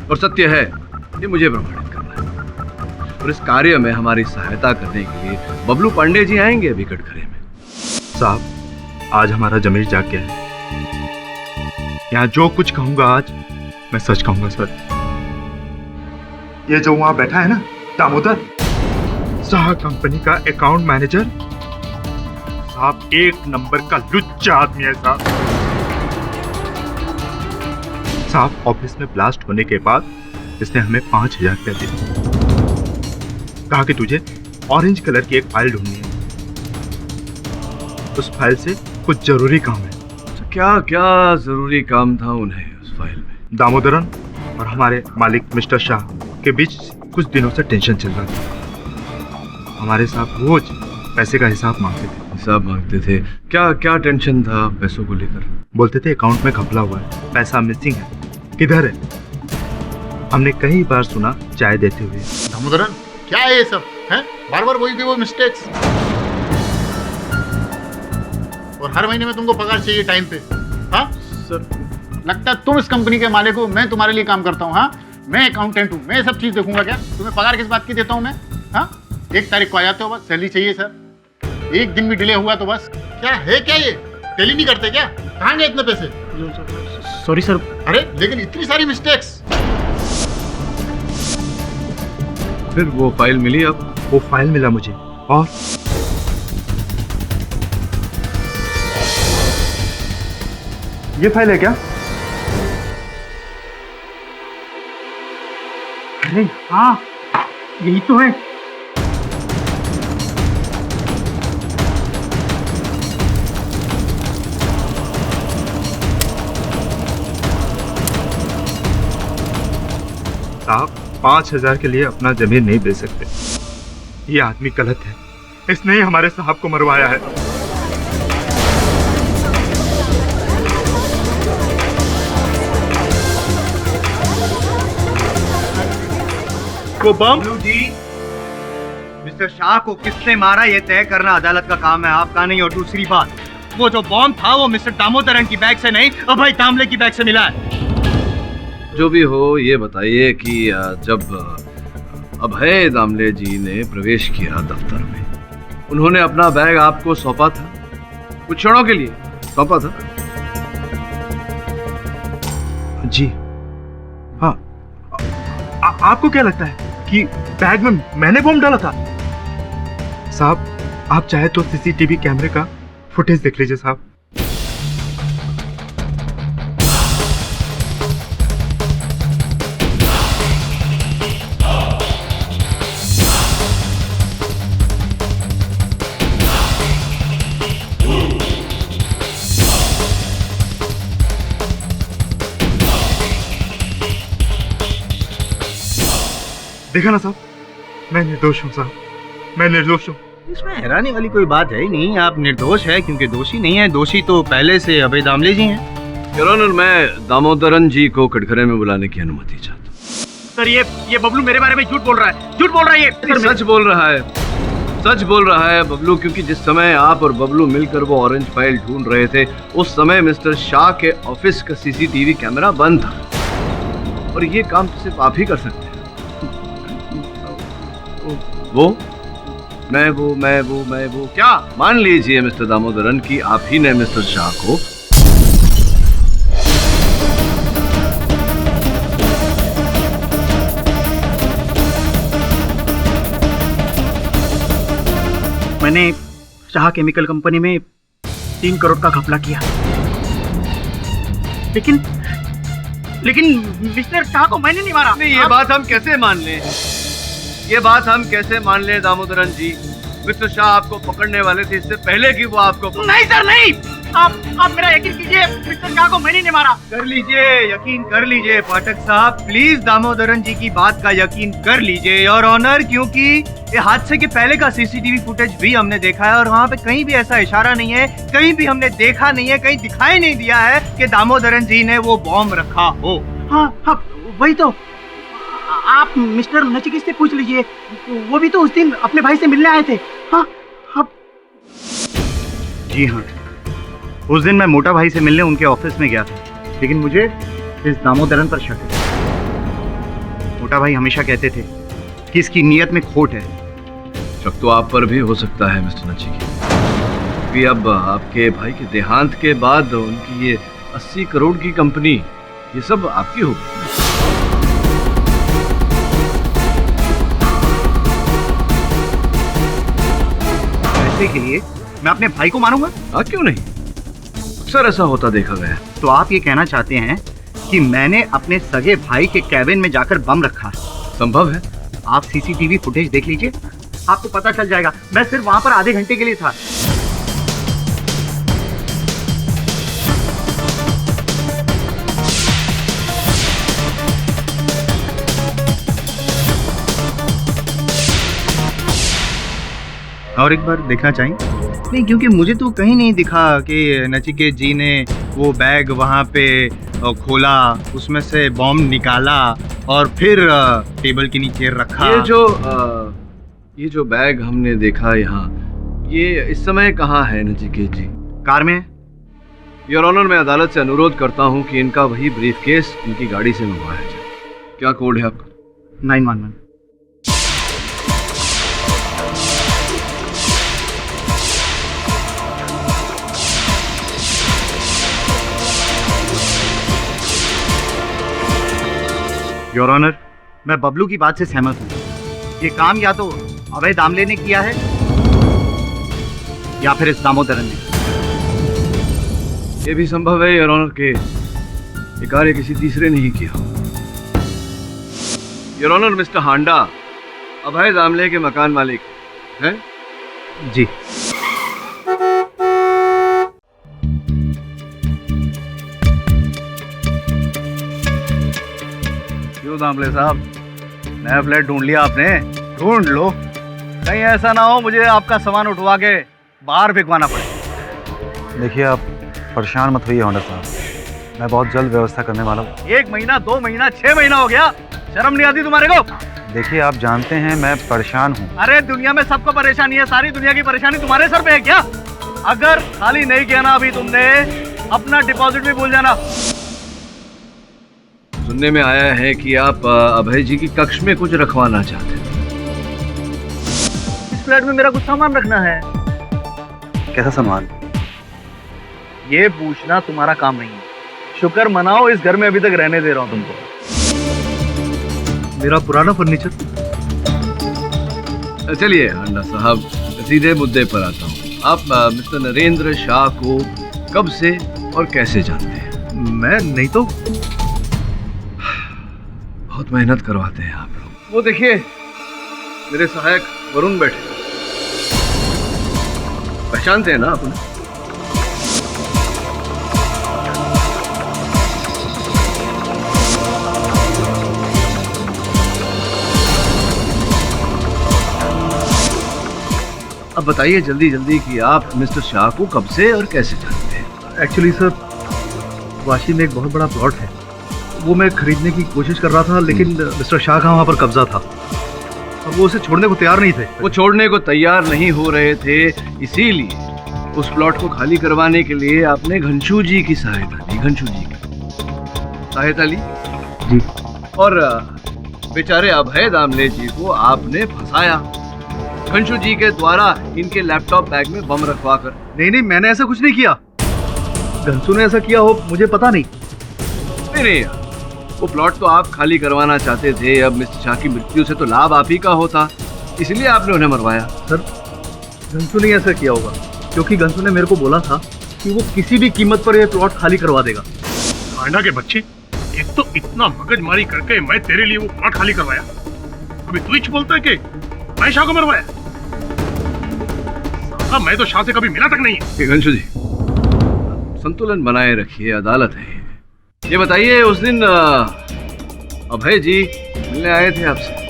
और सत्य है ये मुझे प्रमाणित करना है। और इस कार्य में हमारी सहायता करने के लिए बबलू पांडे जी आएंगे अभी कटघरे में। साहब, आज हमारा जमीर जाग गया है। यहाँ जो कुछ कहूंगा आज, मैं सच कहूंगा सर। ये जो वहां बैठा है ना, दामोदर, शाह कंपनी का अकाउंट मैनेजर साहब, 1 नंबर का लुच्चा आदमी है साहब। साहब, ऑफिस में ब्लास्ट होने के बाद इसने हमें 5000 रुपया दिया, कहा कि तुझे ऑरेंज कलर की एक फाइल ढूंढनी है, उस फाइल से कुछ जरूरी काम है। तो क्या क्या जरूरी काम था उन्हें उस फाइल में? दामोदरन और हमारे मालिक मिस्टर शाह के बीच कुछ दिनों से टेंशन चल रहा था। हमारे साहब रोज पैसे का हिसाब मांगते थे। क्या क्या टेंशन था पैसों को लेकर? बोलते थे अकाउंट में घपला हुआ है, पैसा मिसिंग है, किधर है? हमने कई बार सुना चाय देते हुए। दामोदरन, क्या है ये सब? हैं? बार बार वही के वो मिस्टेक्स, और हर महीने में तुमको पगार चाहिए टाइम पे। हाँ सर, लगता है तुम इस कंपनी के मालिक हो, मैं तुम्हारे लिए काम करता हूँ। हाँ, मैं अकाउंटेंट हूँ, मैं सब चीज देखूंगा। क्या तुम्हें पगार किस बात की देता हूँ मैं? हाँ, 1 तारीख को आ जाते हो, बस सैलरी चाहिए सर। 1 दिन भी डिले हुआ तो बस। क्या है क्या ये? टेली नहीं करते क्या? कहाँ गए इतने पैसे? Sorry sir. अरे लेकिन इतनी सारी मिस्टेक्स। फिर वो फाइल मिली? अब वो फाइल मिला मुझे, और ये फाइल है क्या? अरे हाँ, यही तो है। साहब, 5000 के लिए अपना जमीन नहीं बेच सकते। ये आदमी गलत है, इसने ही हमारे साहब को मरवाया है। वो बम जी, मिस्टर शाह को किसने मारा ये तय करना अदालत का काम है, आपका नहीं। और दूसरी बात, वो जो बॉम्ब था वो मिस्टर दामोदरन की बैग से नहीं, अभय दामले की बैग से मिला है। जो भी हो, ये बताइए कि जब अभय दामले जी ने प्रवेश किया दफ्तर में, उन्होंने अपना बैग आपको सौंपा था? कुछ क्षणों के लिए सौंपा था? जी हाँ। आपको क्या लगता है कि बैग में मैंने बॉम्ब डाला था? साहब, आप चाहे तो सीसीटीवी कैमरे का फुटेज देख लीजिए साहब। देखा ना साहब, मैं निर्दोष हूँ साहब, मैं निर्दोष हूँ। इसमें हैरानी वाली कोई बात है ही नहीं। आप निर्दोष है क्योंकि दोषी नहीं है। दोषी तो पहले से अभय दामले जी हैं। योर ऑनर, मैं दामोदरन जी को कटघरे में बुलाने की अनुमति चाहता हूँ। सर ये बबलू मेरे बारे में झूठ बोल रहा है, झूठ बोल रहा है ये। सच बोल रहा है, सच बोल रहा है बबलू, क्योंकि जिस समय आप और बबलू मिलकर वो ऑरेंज फाइल ढूंढ रहे थे उस समय मिस्टर शाह के ऑफिस का सीसीटीवी कैमरा बंद था और ये काम तो सिर्फ आप ही कर सकते हैं। मैं वो क्या मान लीजिए मिस्टर दामोदरन कि आप ही ने मिस्टर शाह को मैंने शाह केमिकल कंपनी में 3 करोड़ का घपला किया, लेकिन मिस्टर शाह को मैंने नहीं मारा। नहीं, ये बात हम कैसे मान लें? ये बात हम कैसे मान लें दामोदरन जी? मिस्टर शाह आपको पकड़ने वाले थे इससे पहले कि वो आपको। नहीं सर नहीं, आप मेरा यकीन कीजिए, मिस्टर शाह को मैंने नहीं मारा। कर लीजिए, यकीन कर लीजिए पाठक साहब, प्लीज दामोदरन जी की बात का यकीन कर लीजिए योर ऑनर, क्योंकि ये हादसे के पहले का सीसीटीवी फुटेज भी हमने देखा है और वहाँ पे कहीं भी ऐसा इशारा नहीं है, कहीं भी हमने देखा नहीं है, कहीं दिखाई नहीं दिया है कि दामोदरन जी ने वो बॉम्ब रखा हो। हाँ वही तो। आप मिस्टर नचिकेत से पूछ लीजिए, वो भी तो उस दिन अपने भाई से मिलने आए थे। हाँ। जी हाँ, उस दिन मैं मोटा भाई से मिलने उनके ऑफिस में गया था, लेकिन मुझे इस दामोदरन पर शक है। मोटा भाई हमेशा कहते थे कि इसकी नीयत में खोट है। शक तो आप पर भी हो सकता है मिस्टर नचिकेत, कि अब आपके भाई के देहांत के बाद उनकी ये 80 करोड़ की कंपनी ये सब आपकी होगी। पैसे के लिए मैं अपने भाई को मारूंगा? हाँ, क्यों नहीं, अक्सर ऐसा होता देखा गया। तो आप ये कहना चाहते हैं कि मैंने अपने सगे भाई के कैबिन में जाकर बम रखा है? संभव है। आप सीसीटीवी फुटेज देख लीजिए, आपको पता चल जाएगा। मैं सिर्फ वहां पर आधे घंटे के लिए था। और एक बार देखना चाहिए? नहीं, क्योंकि मुझे तो कहीं नहीं दिखा कि नचिकेत जी ने वो बैग वहाँ पे खोला, उसमें से बॉम्ब निकाला और फिर टेबल के नीचे रखा। ये जो बैग हमने देखा यहाँ, ये इस समय कहाँ है नचिकेत जी? कार में। योर ऑनर, मैं अदालत से अनुरोध करता हूँ कि इनका वही ब्रीफकेस इनकी गाड़ी से मंगवाया जाए। क्या कोड है आपका? 911। योर ऑनर, मैं बबलू की बात से सहमत हूँ। ये काम या तो अभय दामले ने किया है या फिर इस दामोदरन ने। ये भी संभव है योर ऑनर के ये कार्य किसी तीसरे ने ही किया। योर ऑनर, मिस्टर हांडा अभय दामले के मकान मालिक हैं? जी। दामले साहब, नया फ्लैट ढूंढ लिया आपने? ढूंढ लो, कहीं ऐसा ना हो मुझे आपका सामान उठवा के बाहर फेंकवाना पड़े। देखिए, आप परेशान मत होइए ऑनर साहब, मैं बहुत जल्द व्यवस्था करने वाला हूँ। 1 महीना, 2 महीना, 6 महीना हो गया, शर्म नहीं आती तुम्हारे को? देखिए, आप जानते हैं मैं परेशान हूँ। अरे दुनिया में सबको परेशानी है, सारी दुनिया की परेशानी तुम्हारे सर पे है क्या? अगर खाली नहीं किया ना अभी तुमने, अपना डिपॉजिट भी भूल जाना। सुनने में आया है कि आप अभय जी की कक्ष में कुछ रखवाना चाहते हैं। इस फ्लैट में मेरा कुछ सामान रखना है। कैसा सामान? ये पूछना तुम्हारा काम नहीं है। शुक्र मनाओ इस घर में अभी तक रहने दे रहा हूँ तुमको। मेरा पुराना फर्नीचर। चलिए हांडा साहब, सीधे मुद्दे पर आता हूँ। आप मिस्टर नरेंद्र शाह को कब से और कैसे जानते हैं? मैं नहीं तो बहुत मेहनत करवाते हैं आप लोग। वो देखिए, मेरे सहायक वरुण बैठे, पहचानते हैं ना आप उन्हें? अब बताइए जल्दी जल्दी कि आप मिस्टर शाह को कब से और कैसे जानते हैं? एक्चुअली सर, वाशी में एक बहुत बड़ा प्लॉट है, वो मैं खरीदने की कोशिश कर रहा था, लेकिन मिस्टर शाह का वहाँ पर कब्जा था और वो उसे छोड़ने को तैयार नहीं थे। वो छोड़ने को तैयार नहीं हो रहे थे, इसीलिए उस प्लॉट को खाली करवाने के लिए आपने घनशू जी की सहायता ली। घनशू जी की सहायता ली जी। और बेचारे अभय दामले जी को आपने फंसाया घनशू जी के द्वारा इनके लैपटॉप बैग में बम रखवा कर। नहीं, मैंने ऐसा कुछ नहीं किया। घनशू ने ऐसा किया हो मुझे पता नहीं। नहीं यार, वो प्लॉट तो आप खाली करवाना चाहते थे। अब मिस्टर शाह की मृत्यु से तो लाभ आप ही का होता, इसलिए आपने उन्हें मरवाया। सर, घनशू ने ऐसा किया होगा क्योंकि घनशू ने मेरे को बोला था कि वो किसी भी कीमत पर यह प्लॉट खाली करवा देगा। आंडा के बच्चे, एक तो इतना मगजमारी करके मैं तेरे लिए वो प्लॉट खाली करवाया, अभी तू ही बोलता है कि मैं शाह को मरवाया। साला मैं तो शाह से कभी मिला तक नहीं। घनशू जी, संतुलन बनाए रखिए, अदालत है। ये बताइए, उस दिन अभय जी मिलने आए थे आपसे?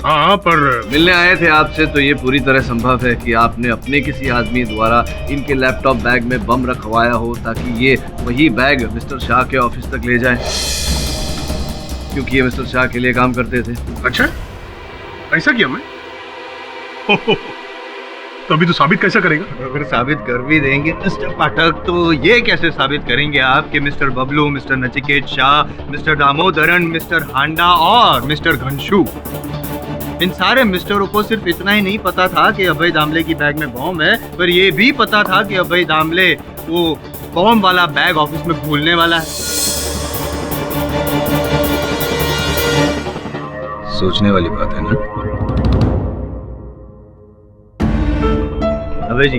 हाँ, पर मिलने आए थे आपसे तो ये पूरी तरह संभव है कि आपने अपने किसी आदमी द्वारा इनके लैपटॉप बैग में बम रखवाया हो ताकि ये वही बैग मिस्टर शाह के ऑफिस तक ले जाए, क्योंकि ये मिस्टर शाह के लिए काम करते थे। अच्छा, ऐसा किया मैं? तो अभी तो साबित कैसे करेगा? अगर साबित कर भी देंगे मिस्टर पाठक, तो ये कैसे साबित करेंगे आप कि mister Bablu, mister Nachiket Shah, mister Damodaran, mister Handa और मिस्टर घनशू, इन सारे मिस्टरों को सिर्फ इतना ही नहीं पता था कि अभय दामले की बैग में बॉम्ब है, पर ये भी पता था कि अभय दामले वो बॉम्ब वाला बैग ऑफिस में भूलने वाला है। सोचने वाली बात है ना अभय जी?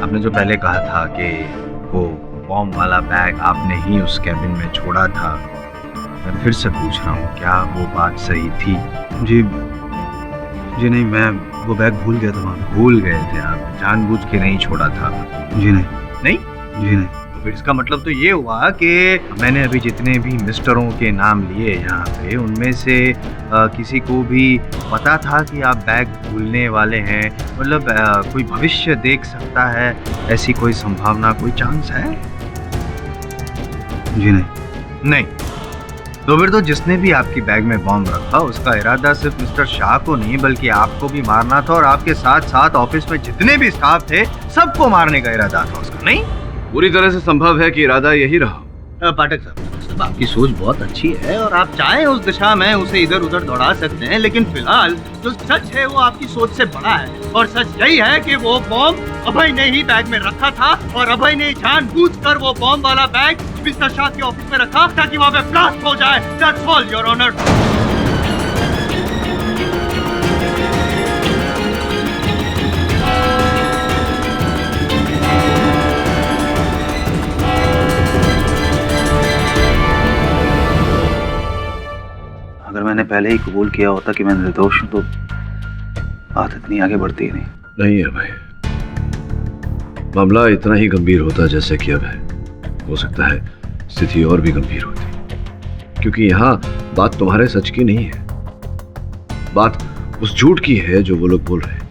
आपने जो पहले कहा था कि वो बॉम्ब वाला बैग आपने ही उस कैबिन में छोड़ा था, मैं फिर से पूछ रहा हूँ, क्या वो बात सही थी? जी नहीं, मैं वो बैग भूल गया था वहाँ। भूल गए थे आप? जानबूझ के नहीं छोड़ा था? जी नहीं। नहीं? जी नहीं। तो फिर इसका मतलब तो ये हुआ कि मैंने अभी जितने भी मिस्टरों के नाम लिए यहाँ पे, उनमें से किसी को भी पता था कि आप बैग भूलने वाले हैं? मतलब कोई भविष्य देख सकता है, ऐसी कोई संभावना, कोई चांस है? जी नहीं। नहीं? तो फिर तो जिसने भी आपकी बैग में बॉम्ब रखा उसका इरादा सिर्फ मिस्टर शाह को नहीं बल्कि आपको भी मारना था, और आपके साथ साथ ऑफिस में जितने भी स्टाफ थे सबको मारने का इरादा था उसका। नहीं? पूरी तरह से संभव है कि इरादा यही रहा। पाठक साहब, आपकी सोच बहुत अच्छी है और आप चाहें उस दिशा में उसे इधर उधर दौड़ा सकते हैं, लेकिन फिलहाल जो सच है वो आपकी सोच से बड़ा है, और सच यही है कि वो बॉम्ब अभय ने ही बैग में रखा था, और अभय ने जानबूझकर वो बॉम्ब वाला बैग मिस्टर शाह के ऑफिस में रखा ताकि वहाँ पे ब्लास्ट हो जाए। That's all your honour. अगर मैंने पहले ही कबूल किया होता कि मैं निर्दोष हूं तो बात इतनी आगे बढ़ती ही नहीं। नहीं है भाई, मामला इतना ही गंभीर होता जैसे कि अब है। हो सकता है स्थिति और भी गंभीर होती, क्योंकि यहाँ बात तुम्हारे सच की नहीं है, बात उस झूठ की है जो वो लोग बोल रहे हैं।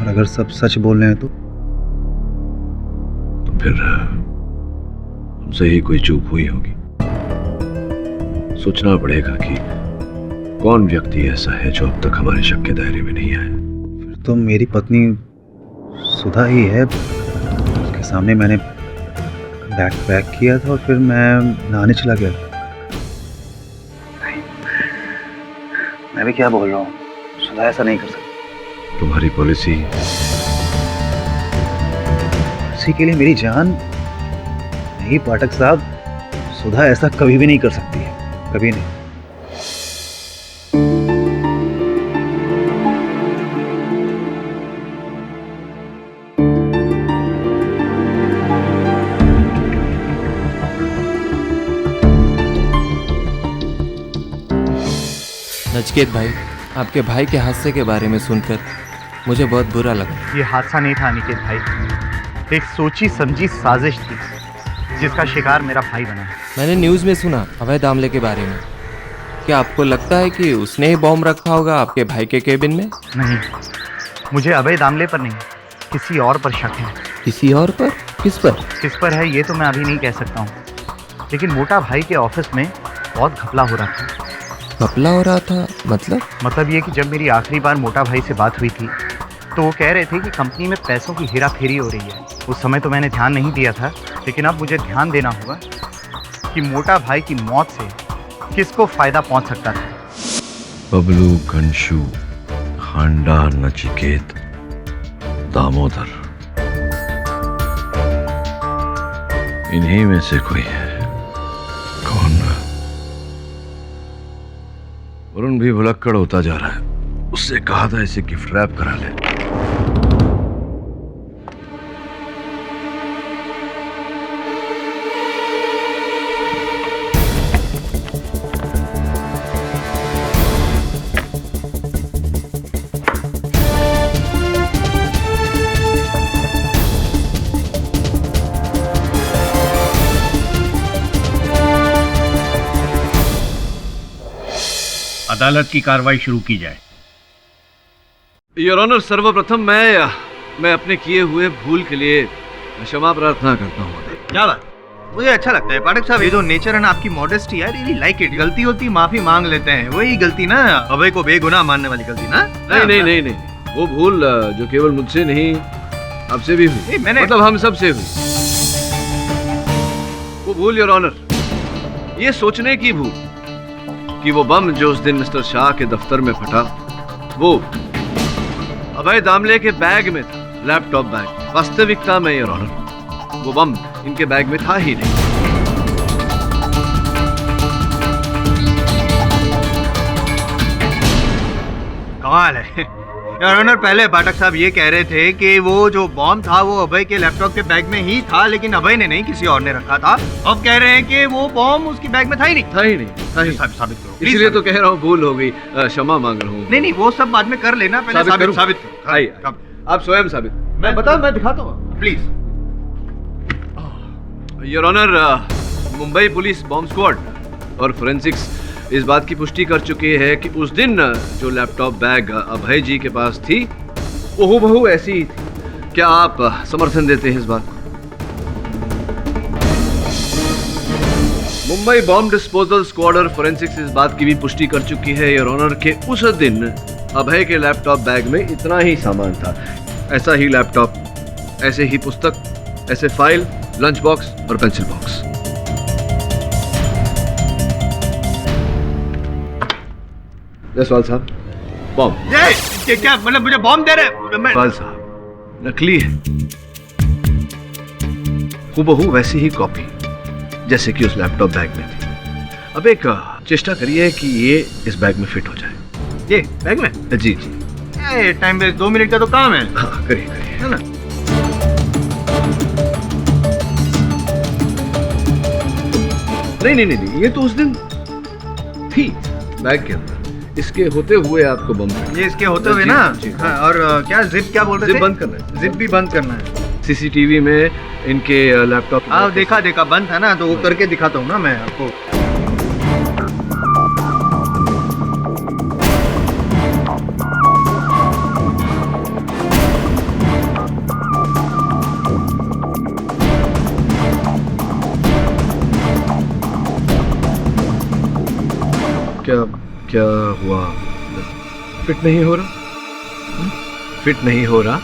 और अगर सब सच बोल रहे हैं तो फिर हमसे ही कोई चूक हुई होगी। सोचना पड़ेगा कि कौन व्यक्ति ऐसा है जो अब तक हमारे शक के दायरे में नहीं आया। फिर तो मेरी पत्नी सुधा ही है। उसके सामने मैंने बैग पैक किया था और फिर मैं नहाने चला गया। नहीं, मैं भी क्या बोल रहा हूँ, सुधा ऐसा नहीं कर सकती। तुम्हारी पॉलिसी इसी के लिए मेरी जान नहीं पाठक साहब, सुधा ऐसा कभी भी नहीं कर सकती है, कभी नहीं। नचिकेत भाई, आपके भाई के हादसे के बारे में सुनकर मुझे बहुत बुरा लगा। ये हादसा नहीं था अनिकेत भाई, एक सोची समझी साजिश थी जिसका शिकार मेरा भाई बना। मैंने न्यूज़ में सुना अभय दामले के बारे में। क्या आपको लगता है कि उसने ही बॉम्ब रखा होगा आपके भाई के केबिन में? नहीं, मुझे अभय दामले पर नहीं, किसी और पर शक है। किसी और पर? किस पर? किस पर है ये तो मैं अभी नहीं कह सकता हूँ, लेकिन मोटा भाई के ऑफिस में बहुत घपला हो रहा था। घपला हो रहा था मतलब ये कि जब मेरी आखिरी बार मोटा भाई से बात हुई थी तो वो कह रहे थे कि कंपनी में पैसों की हेरा फेरी हो रही है। उस समय तो मैंने ध्यान नहीं दिया था, लेकिन अब मुझे ध्यान देना होगा कि मोटा भाई की मौत से किसको फायदा पहुंच सकता था। बबलू, कंशु, खांडा, नचिकेत, दामोदर, इन्हीं में से कोई है। कौन? वरुण भी भुलक्कड़ होता जा रहा है। उससे कहा था इसे गिफ्ट रैप करा ले। अदालत की कार्रवाई शुरू की जाए। योर ऑनर, सर्वप्रथम मैं अपने किए हुए भूल के लिए क्षमा प्रार्थना करता हूँ। क्या बात, मुझे अच्छा लगता है पाठक साहब, ये जो नेचर है ना आपकी, मॉडेस्टी है, रियली लाइक इट। गलती होती माफी मांग लेते हैं, वही गलती ना, अभय को बेगुनाह मानने वाली गलती ना। नहीं, वो भूल जो केवल मुझसे नहीं आपसे भी हुई, मतलब हम सब से हुई। वो भूल योर ऑनर, ये सोचने की भूल कि वो बम जो उस दिन मिस्टर शाह के दफ्तर में फटा वो अभय दामले के बैग में था, लैपटॉप बैग। वास्तविकता में योर ऑनर वो बम इनके बैग में था ही नहीं। कमाल है योर ऑनर। पहले पाठक साहब ये कह रहे थे कि वो जो बॉम्ब था वो अभय के लैपटॉप के बैग में ही था, लेकिन अभय ने नहीं, किसी और ने रखा था। अब कह रहे हैं कि वो बॉम्ब उसकी बैग में था ही नहीं। साबित करो। इसलिए तो कह रहा हूँ भूल हो गई, क्षमा मांग रहा हूँ। नहीं, वो सब बाद में कर लेना, पहले साबित करो। आप स्वयं साबित। मैं दिखाता हूँ please. Your honour, Mumbai police bomb squad और फोरेंसिक्स इस बात की पुष्टि कर चुकी है कि उस दिन जो लैपटॉप बैग अभय जी के पास थी वो हूबहू ऐसी ही थी। क्या आप समर्थन देते हैं इस बात को? मुंबई बॉम्ब डिस्पोजल स्क्वाड और फोरेंसिक्स इस बात की भी पुष्टि कर चुकी है योर ऑनर के उस दिन अभय के लैपटॉप बैग में इतना ही सामान था। ऐसा ही लैपटॉप, ऐसे ही पुस्तक, ऐसे फाइल, लंच बॉक्स और पेंसिल बॉक्स। जयसवाल साहब, बॉम्ब। ये क्या मतलब, मुझे बॉम्ब दे रहे? जयसवाल साहब, नकली है, हूबहू वैसी ही कॉपी जैसे कि उस लैपटॉप बैग में थी। अब एक चेष्टा करिए कि ये इस बैग में फिट हो जाए। ये बैग में? जी। टाइम वेस्ट, 2 मिनट का तो काम है। हाँ, करिए है ना। नहीं, ये तो उस दिन थी बैग के अंदर। इसके होते हुए आपको बम करना। ये इसके होते हुए ना। हाँ, और क्या जिप क्या बोल रहे थे? जिप बंद करना है। जिप भी बंद करना है। सीसीटीवी में इनके लैपटॉप। हाँ, देखा बंद था ना, तो वो करके दिखाता हूँ ना मैं आपको। क्या हुआ? फिट नहीं हो रहा? फिट नहीं हो रहा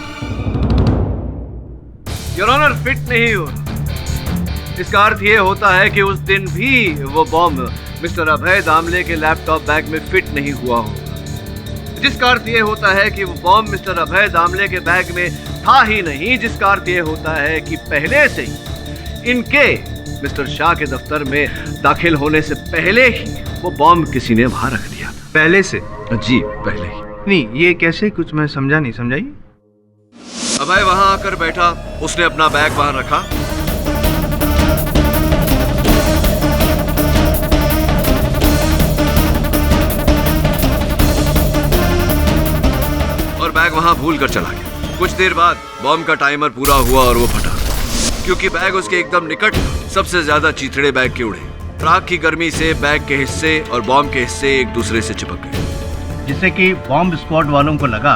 योर ऑनर, फिट नहीं हो रहा। इसका अर्थ ये होता है कि उस दिन भी वो बॉम्ब मिस्टर अभय दामले के लैपटॉप बैग में फिट नहीं हुआ होगा, जिसका अर्थ ये होता है कि वो बॉम्ब मिस्टर अभय दामले के बैग में था ही नहीं, जिसका अर्थ ये होता है कि पहले से ही इनके मिस्टर शाह के दफ्तर में दाखिल होने से पहले ही वो बॉम्ब किसी ने वहां रख दिया था। पहले से? जी, पहले ही। नहीं, ये कैसे? कुछ मैं समझा नहीं, समझाइए। अभय वहां आकर बैठा, उसने अपना बैग वहां रखा, और बैग वहां भूल कर चला गया। कुछ देर बाद बॉम्ब का टाइमर पूरा हुआ और वो फटा, क्योंकि बैग उसके एकदम निकट सबसे ज्यादा चीथड़े बैग के उड़े। राख की गर्मी से बैग के हिस्से और बॉम्ब के हिस्से एक दूसरे से चिपक गए, जिससे कि बॉम्ब स्क्वाड वालों को लगा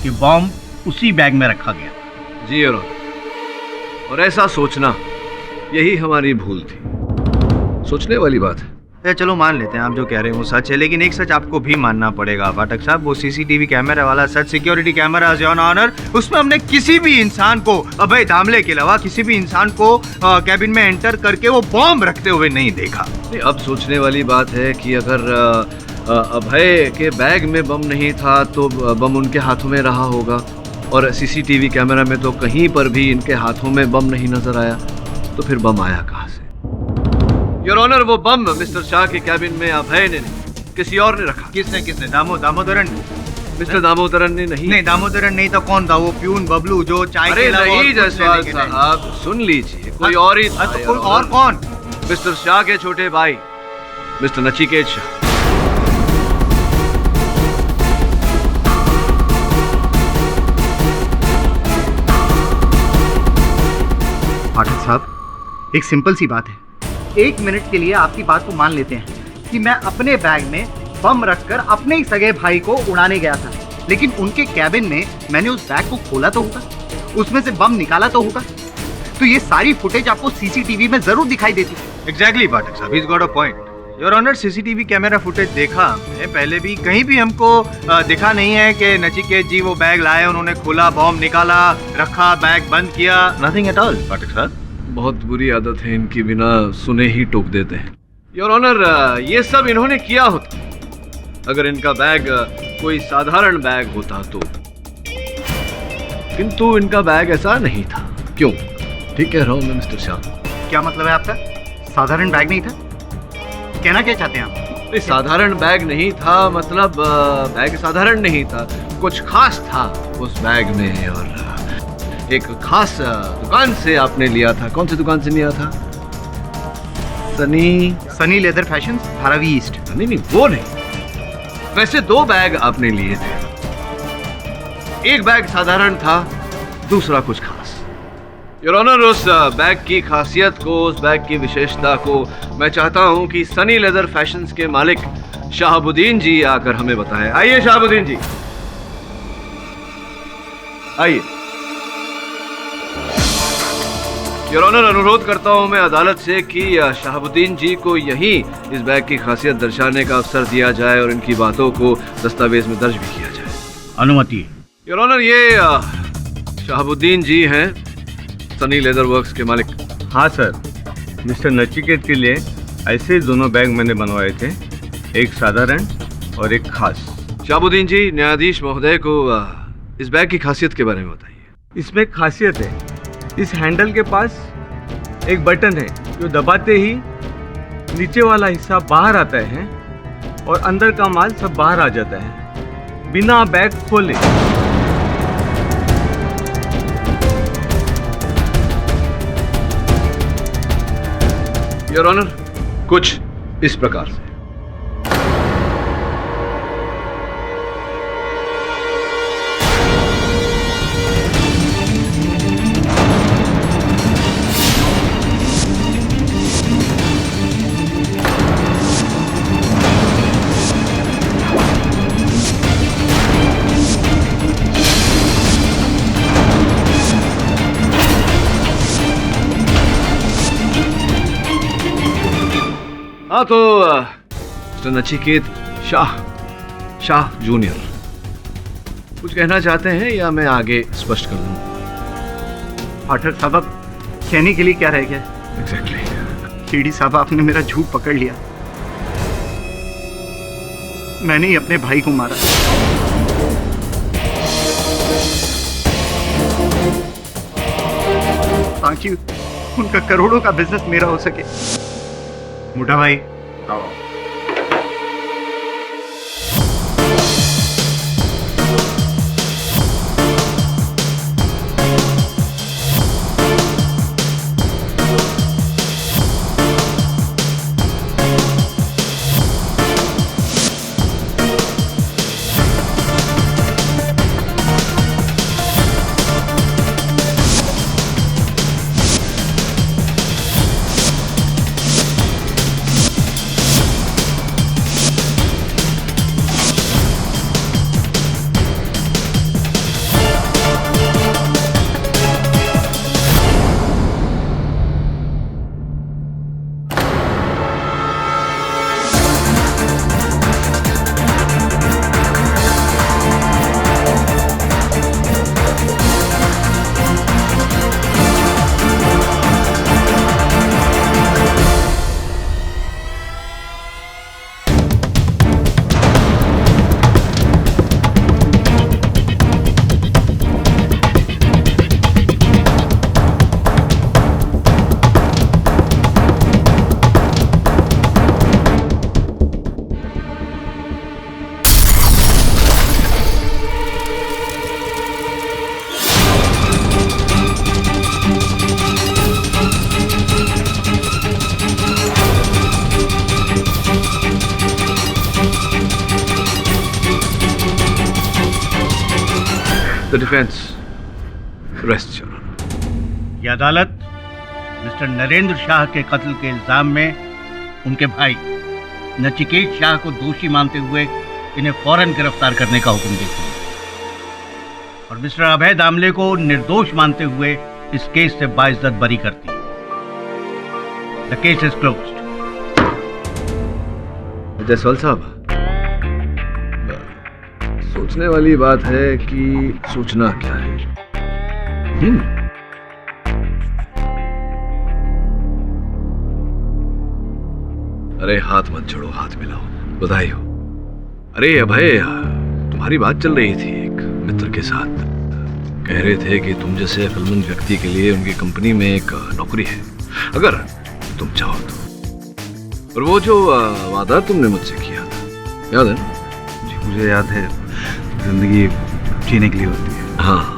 कि बॉम्ब उसी बैग में रखा गया। जी योर ऑनर, और ऐसा सोचना यही हमारी भूल थी। सोचने वाली बात है। चलो मान लेते हैं आप जो कह रहे हो सच है, लेकिन एक सच आपको भी मानना पड़ेगा फाटक साहब, वो सीसीटीवी कैमरा वाला सच, सिक्योरिटी कैमरा योर ऑनर, उसमें हमने किसी भी इंसान को, अभय दामले के अलावा किसी भी इंसान को कैबिन में एंटर करके वो बॉम्ब रखते हुए नहीं देखा। अब सोचने वाली बात है कि अगर अभय के बैग में बम नहीं था तो बम उनके हाथों में रहा होगा, और सीसीटीवी कैमरा में तो कहीं पर भी इनके हाथों में बम नहीं नजर आया, तो फिर बम आया कहाँ से? योर ऑनर, वो बम मिस्टर शाह के कैबिन में अभय ने नहीं, किसी और ने रखा। किसने? दामोदरन? मिस्टर दामोदरन ने नहीं। दामोदरन नहीं तो कौन था? वो प्यून बबलू जो चाय अरे नहीं जायसवाल साहब, सुन लीजिए, कोई और ही था। कोई और कौन? मिस्टर शाह के छोटे भाई मिस्टर नचिकेत शाह। पाठक साहब, एक सिंपल सी बात है, 1 मिनट के लिए आपकी बात को मान लेते हैं कि मैं अपने बैग में बम रखकर अपने ही सगे भाई को उड़ाने गया था, लेकिन उनके कैबिन में मैंने उस बैग को खोला तो होगा, उसमें से बम निकाला तो होगा, तो ये सारी फुटेज आपको सीसीटीवी में जरूर दिखाई देती। एग्जैक्टली पाठक साहब, he's got a point. Your honour, CCTV camera footage देखा हमने पहले भी, कहीं भी हमको दिखा नहीं है कि नचिकेत जी वो बैग लाए, उन्होंने खोला, बॉम्ब निकाला, रखा, बैग बंद किया, नथिंग एट ऑल पाठक साहब। बहुत बुरी आदत है इनकी, बिना सुने ही टोक देते हैं। योर ऑनर, ये सब इन्होंने किया होता अगर इनका बैग कोई साधारण बैग होता तो, किंतु इनका बैग ऐसा नहीं था। क्यों? ठीक कह रहा हूं मैं मिस्टर शाह। क्या मतलब है आपका? साधारण बैग नहीं था? कहना क्या चाहते हैं आप? साधारण बैग नहीं था मतलब बैग साधारण नहीं था, कुछ खास था उस बैग में, और एक खास दुकान से आपने लिया था। कौन सी दुकान से लिया था? Sunny leather fashions, Dharavi east. नहीं, वो नहीं। वैसे 2 बैग आपने लिए थे, एक बैग साधारण था, दूसरा कुछ खास। योर ऑनर, उस बैग की खासियत को, उस बैग की विशेषता को मैं चाहता हूं कि सनी लेदर फैशंस के मालिक शहाबुद्दीन जी आकर हमें बताएं। आइए शहाबुद्दीन जी, आइए। योर ऑनर, अनुरोध करता हूं मैं अदालत से कि शहाबुद्दीन जी को यही इस बैग की खासियत दर्शाने का अवसर दिया जाए और इनकी बातों को दस्तावेज में दर्ज भी किया जाए। अनुमति। योर ऑनर, ये शहाबुद्दीन जी हैं, सनी लेदर वर्क्स के मालिक। हाँ सर, मिस्टर नचिकेत के लिए ऐसे दोनों बैग मैंने बनवाए थे, एक साधारण और एक खास। शहाबुद्दीन जी, न्यायाधीश महोदय को इस बैग की खासियत के बारे में बताइए। इसमें एक खासियत है, इस हैंडल के पास एक बटन है जो दबाते ही नीचे वाला हिस्सा बाहर आता है और अंदर का माल सब बाहर आ जाता है बिना बैग खोले। योर ऑनर, कुछ इस प्रकार से। हाँ तो मिस्टर नचिकेत शाह जूनियर, कुछ कहना चाहते हैं या मैं आगे स्पष्ट कर दूं? पाठक साहब, कहने के लिए क्या रह गया? एग्जैक्टली। सीडी साहब, आपने मेरा झूठ पकड़ लिया, मैंने ही अपने भाई को मारा। ताकि उनका करोड़ों का बिजनेस मेरा हो सके। मोटा भाई, द डिफेंस रेस्ट योर। ये अदालत मिस्टर नरेंद्र शाह के कत्ल के इल्जाम में उनके भाई नचिकेत शाह को दोषी मानते हुए इन्हें फौरन गिरफ्तार करने का हुक्म देती है और मिस्टर अभय दामले को निर्दोष मानते हुए इस केस से बाइज्जत बरी करती है। The case is closed. Jaiswal साहब, सोचने वाली बात है कि सोचना क्या है। अरे हाथ मत छोड़ो, हाथ मिलाओ, बधाई हो। अरे अभय, तुम्हारी बात चल रही थी एक मित्र के साथ। कह रहे थे कि तुम जैसे अक्लमंद व्यक्ति के लिए उनकी कंपनी में एक नौकरी है, अगर तुम चाहो तो। और वो जो वादा तुमने मुझसे किया था, याद है ना? जी मुझे याद है, जिंदगी जीने के लिए होती है। हाँ,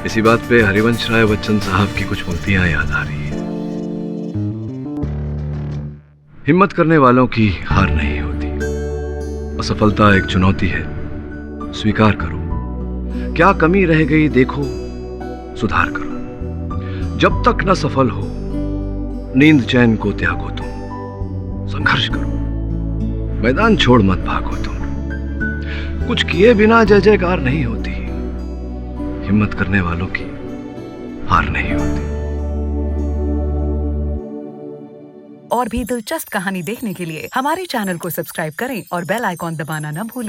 इसी बात पे हरिवंश राय बच्चन साहब की कुछ पंक्तियां याद आ रही है। हिम्मत करने वालों की हार नहीं होती, असफलता एक चुनौती है, स्वीकार करो। क्या कमी रह गई देखो, सुधार करो। जब तक न सफल हो, नींद चैन को त्यागो तुम, संघर्ष करो, मैदान छोड़ मत भागो तुम। कुछ किए बिना जय जयकार नहीं होती, हिम्मत करने वालों की हार नहीं होती। और भी दिलचस्प कहानी देखने के लिए हमारे चैनल को सब्सक्राइब करें और बेल आइकॉन दबाना न भूलें।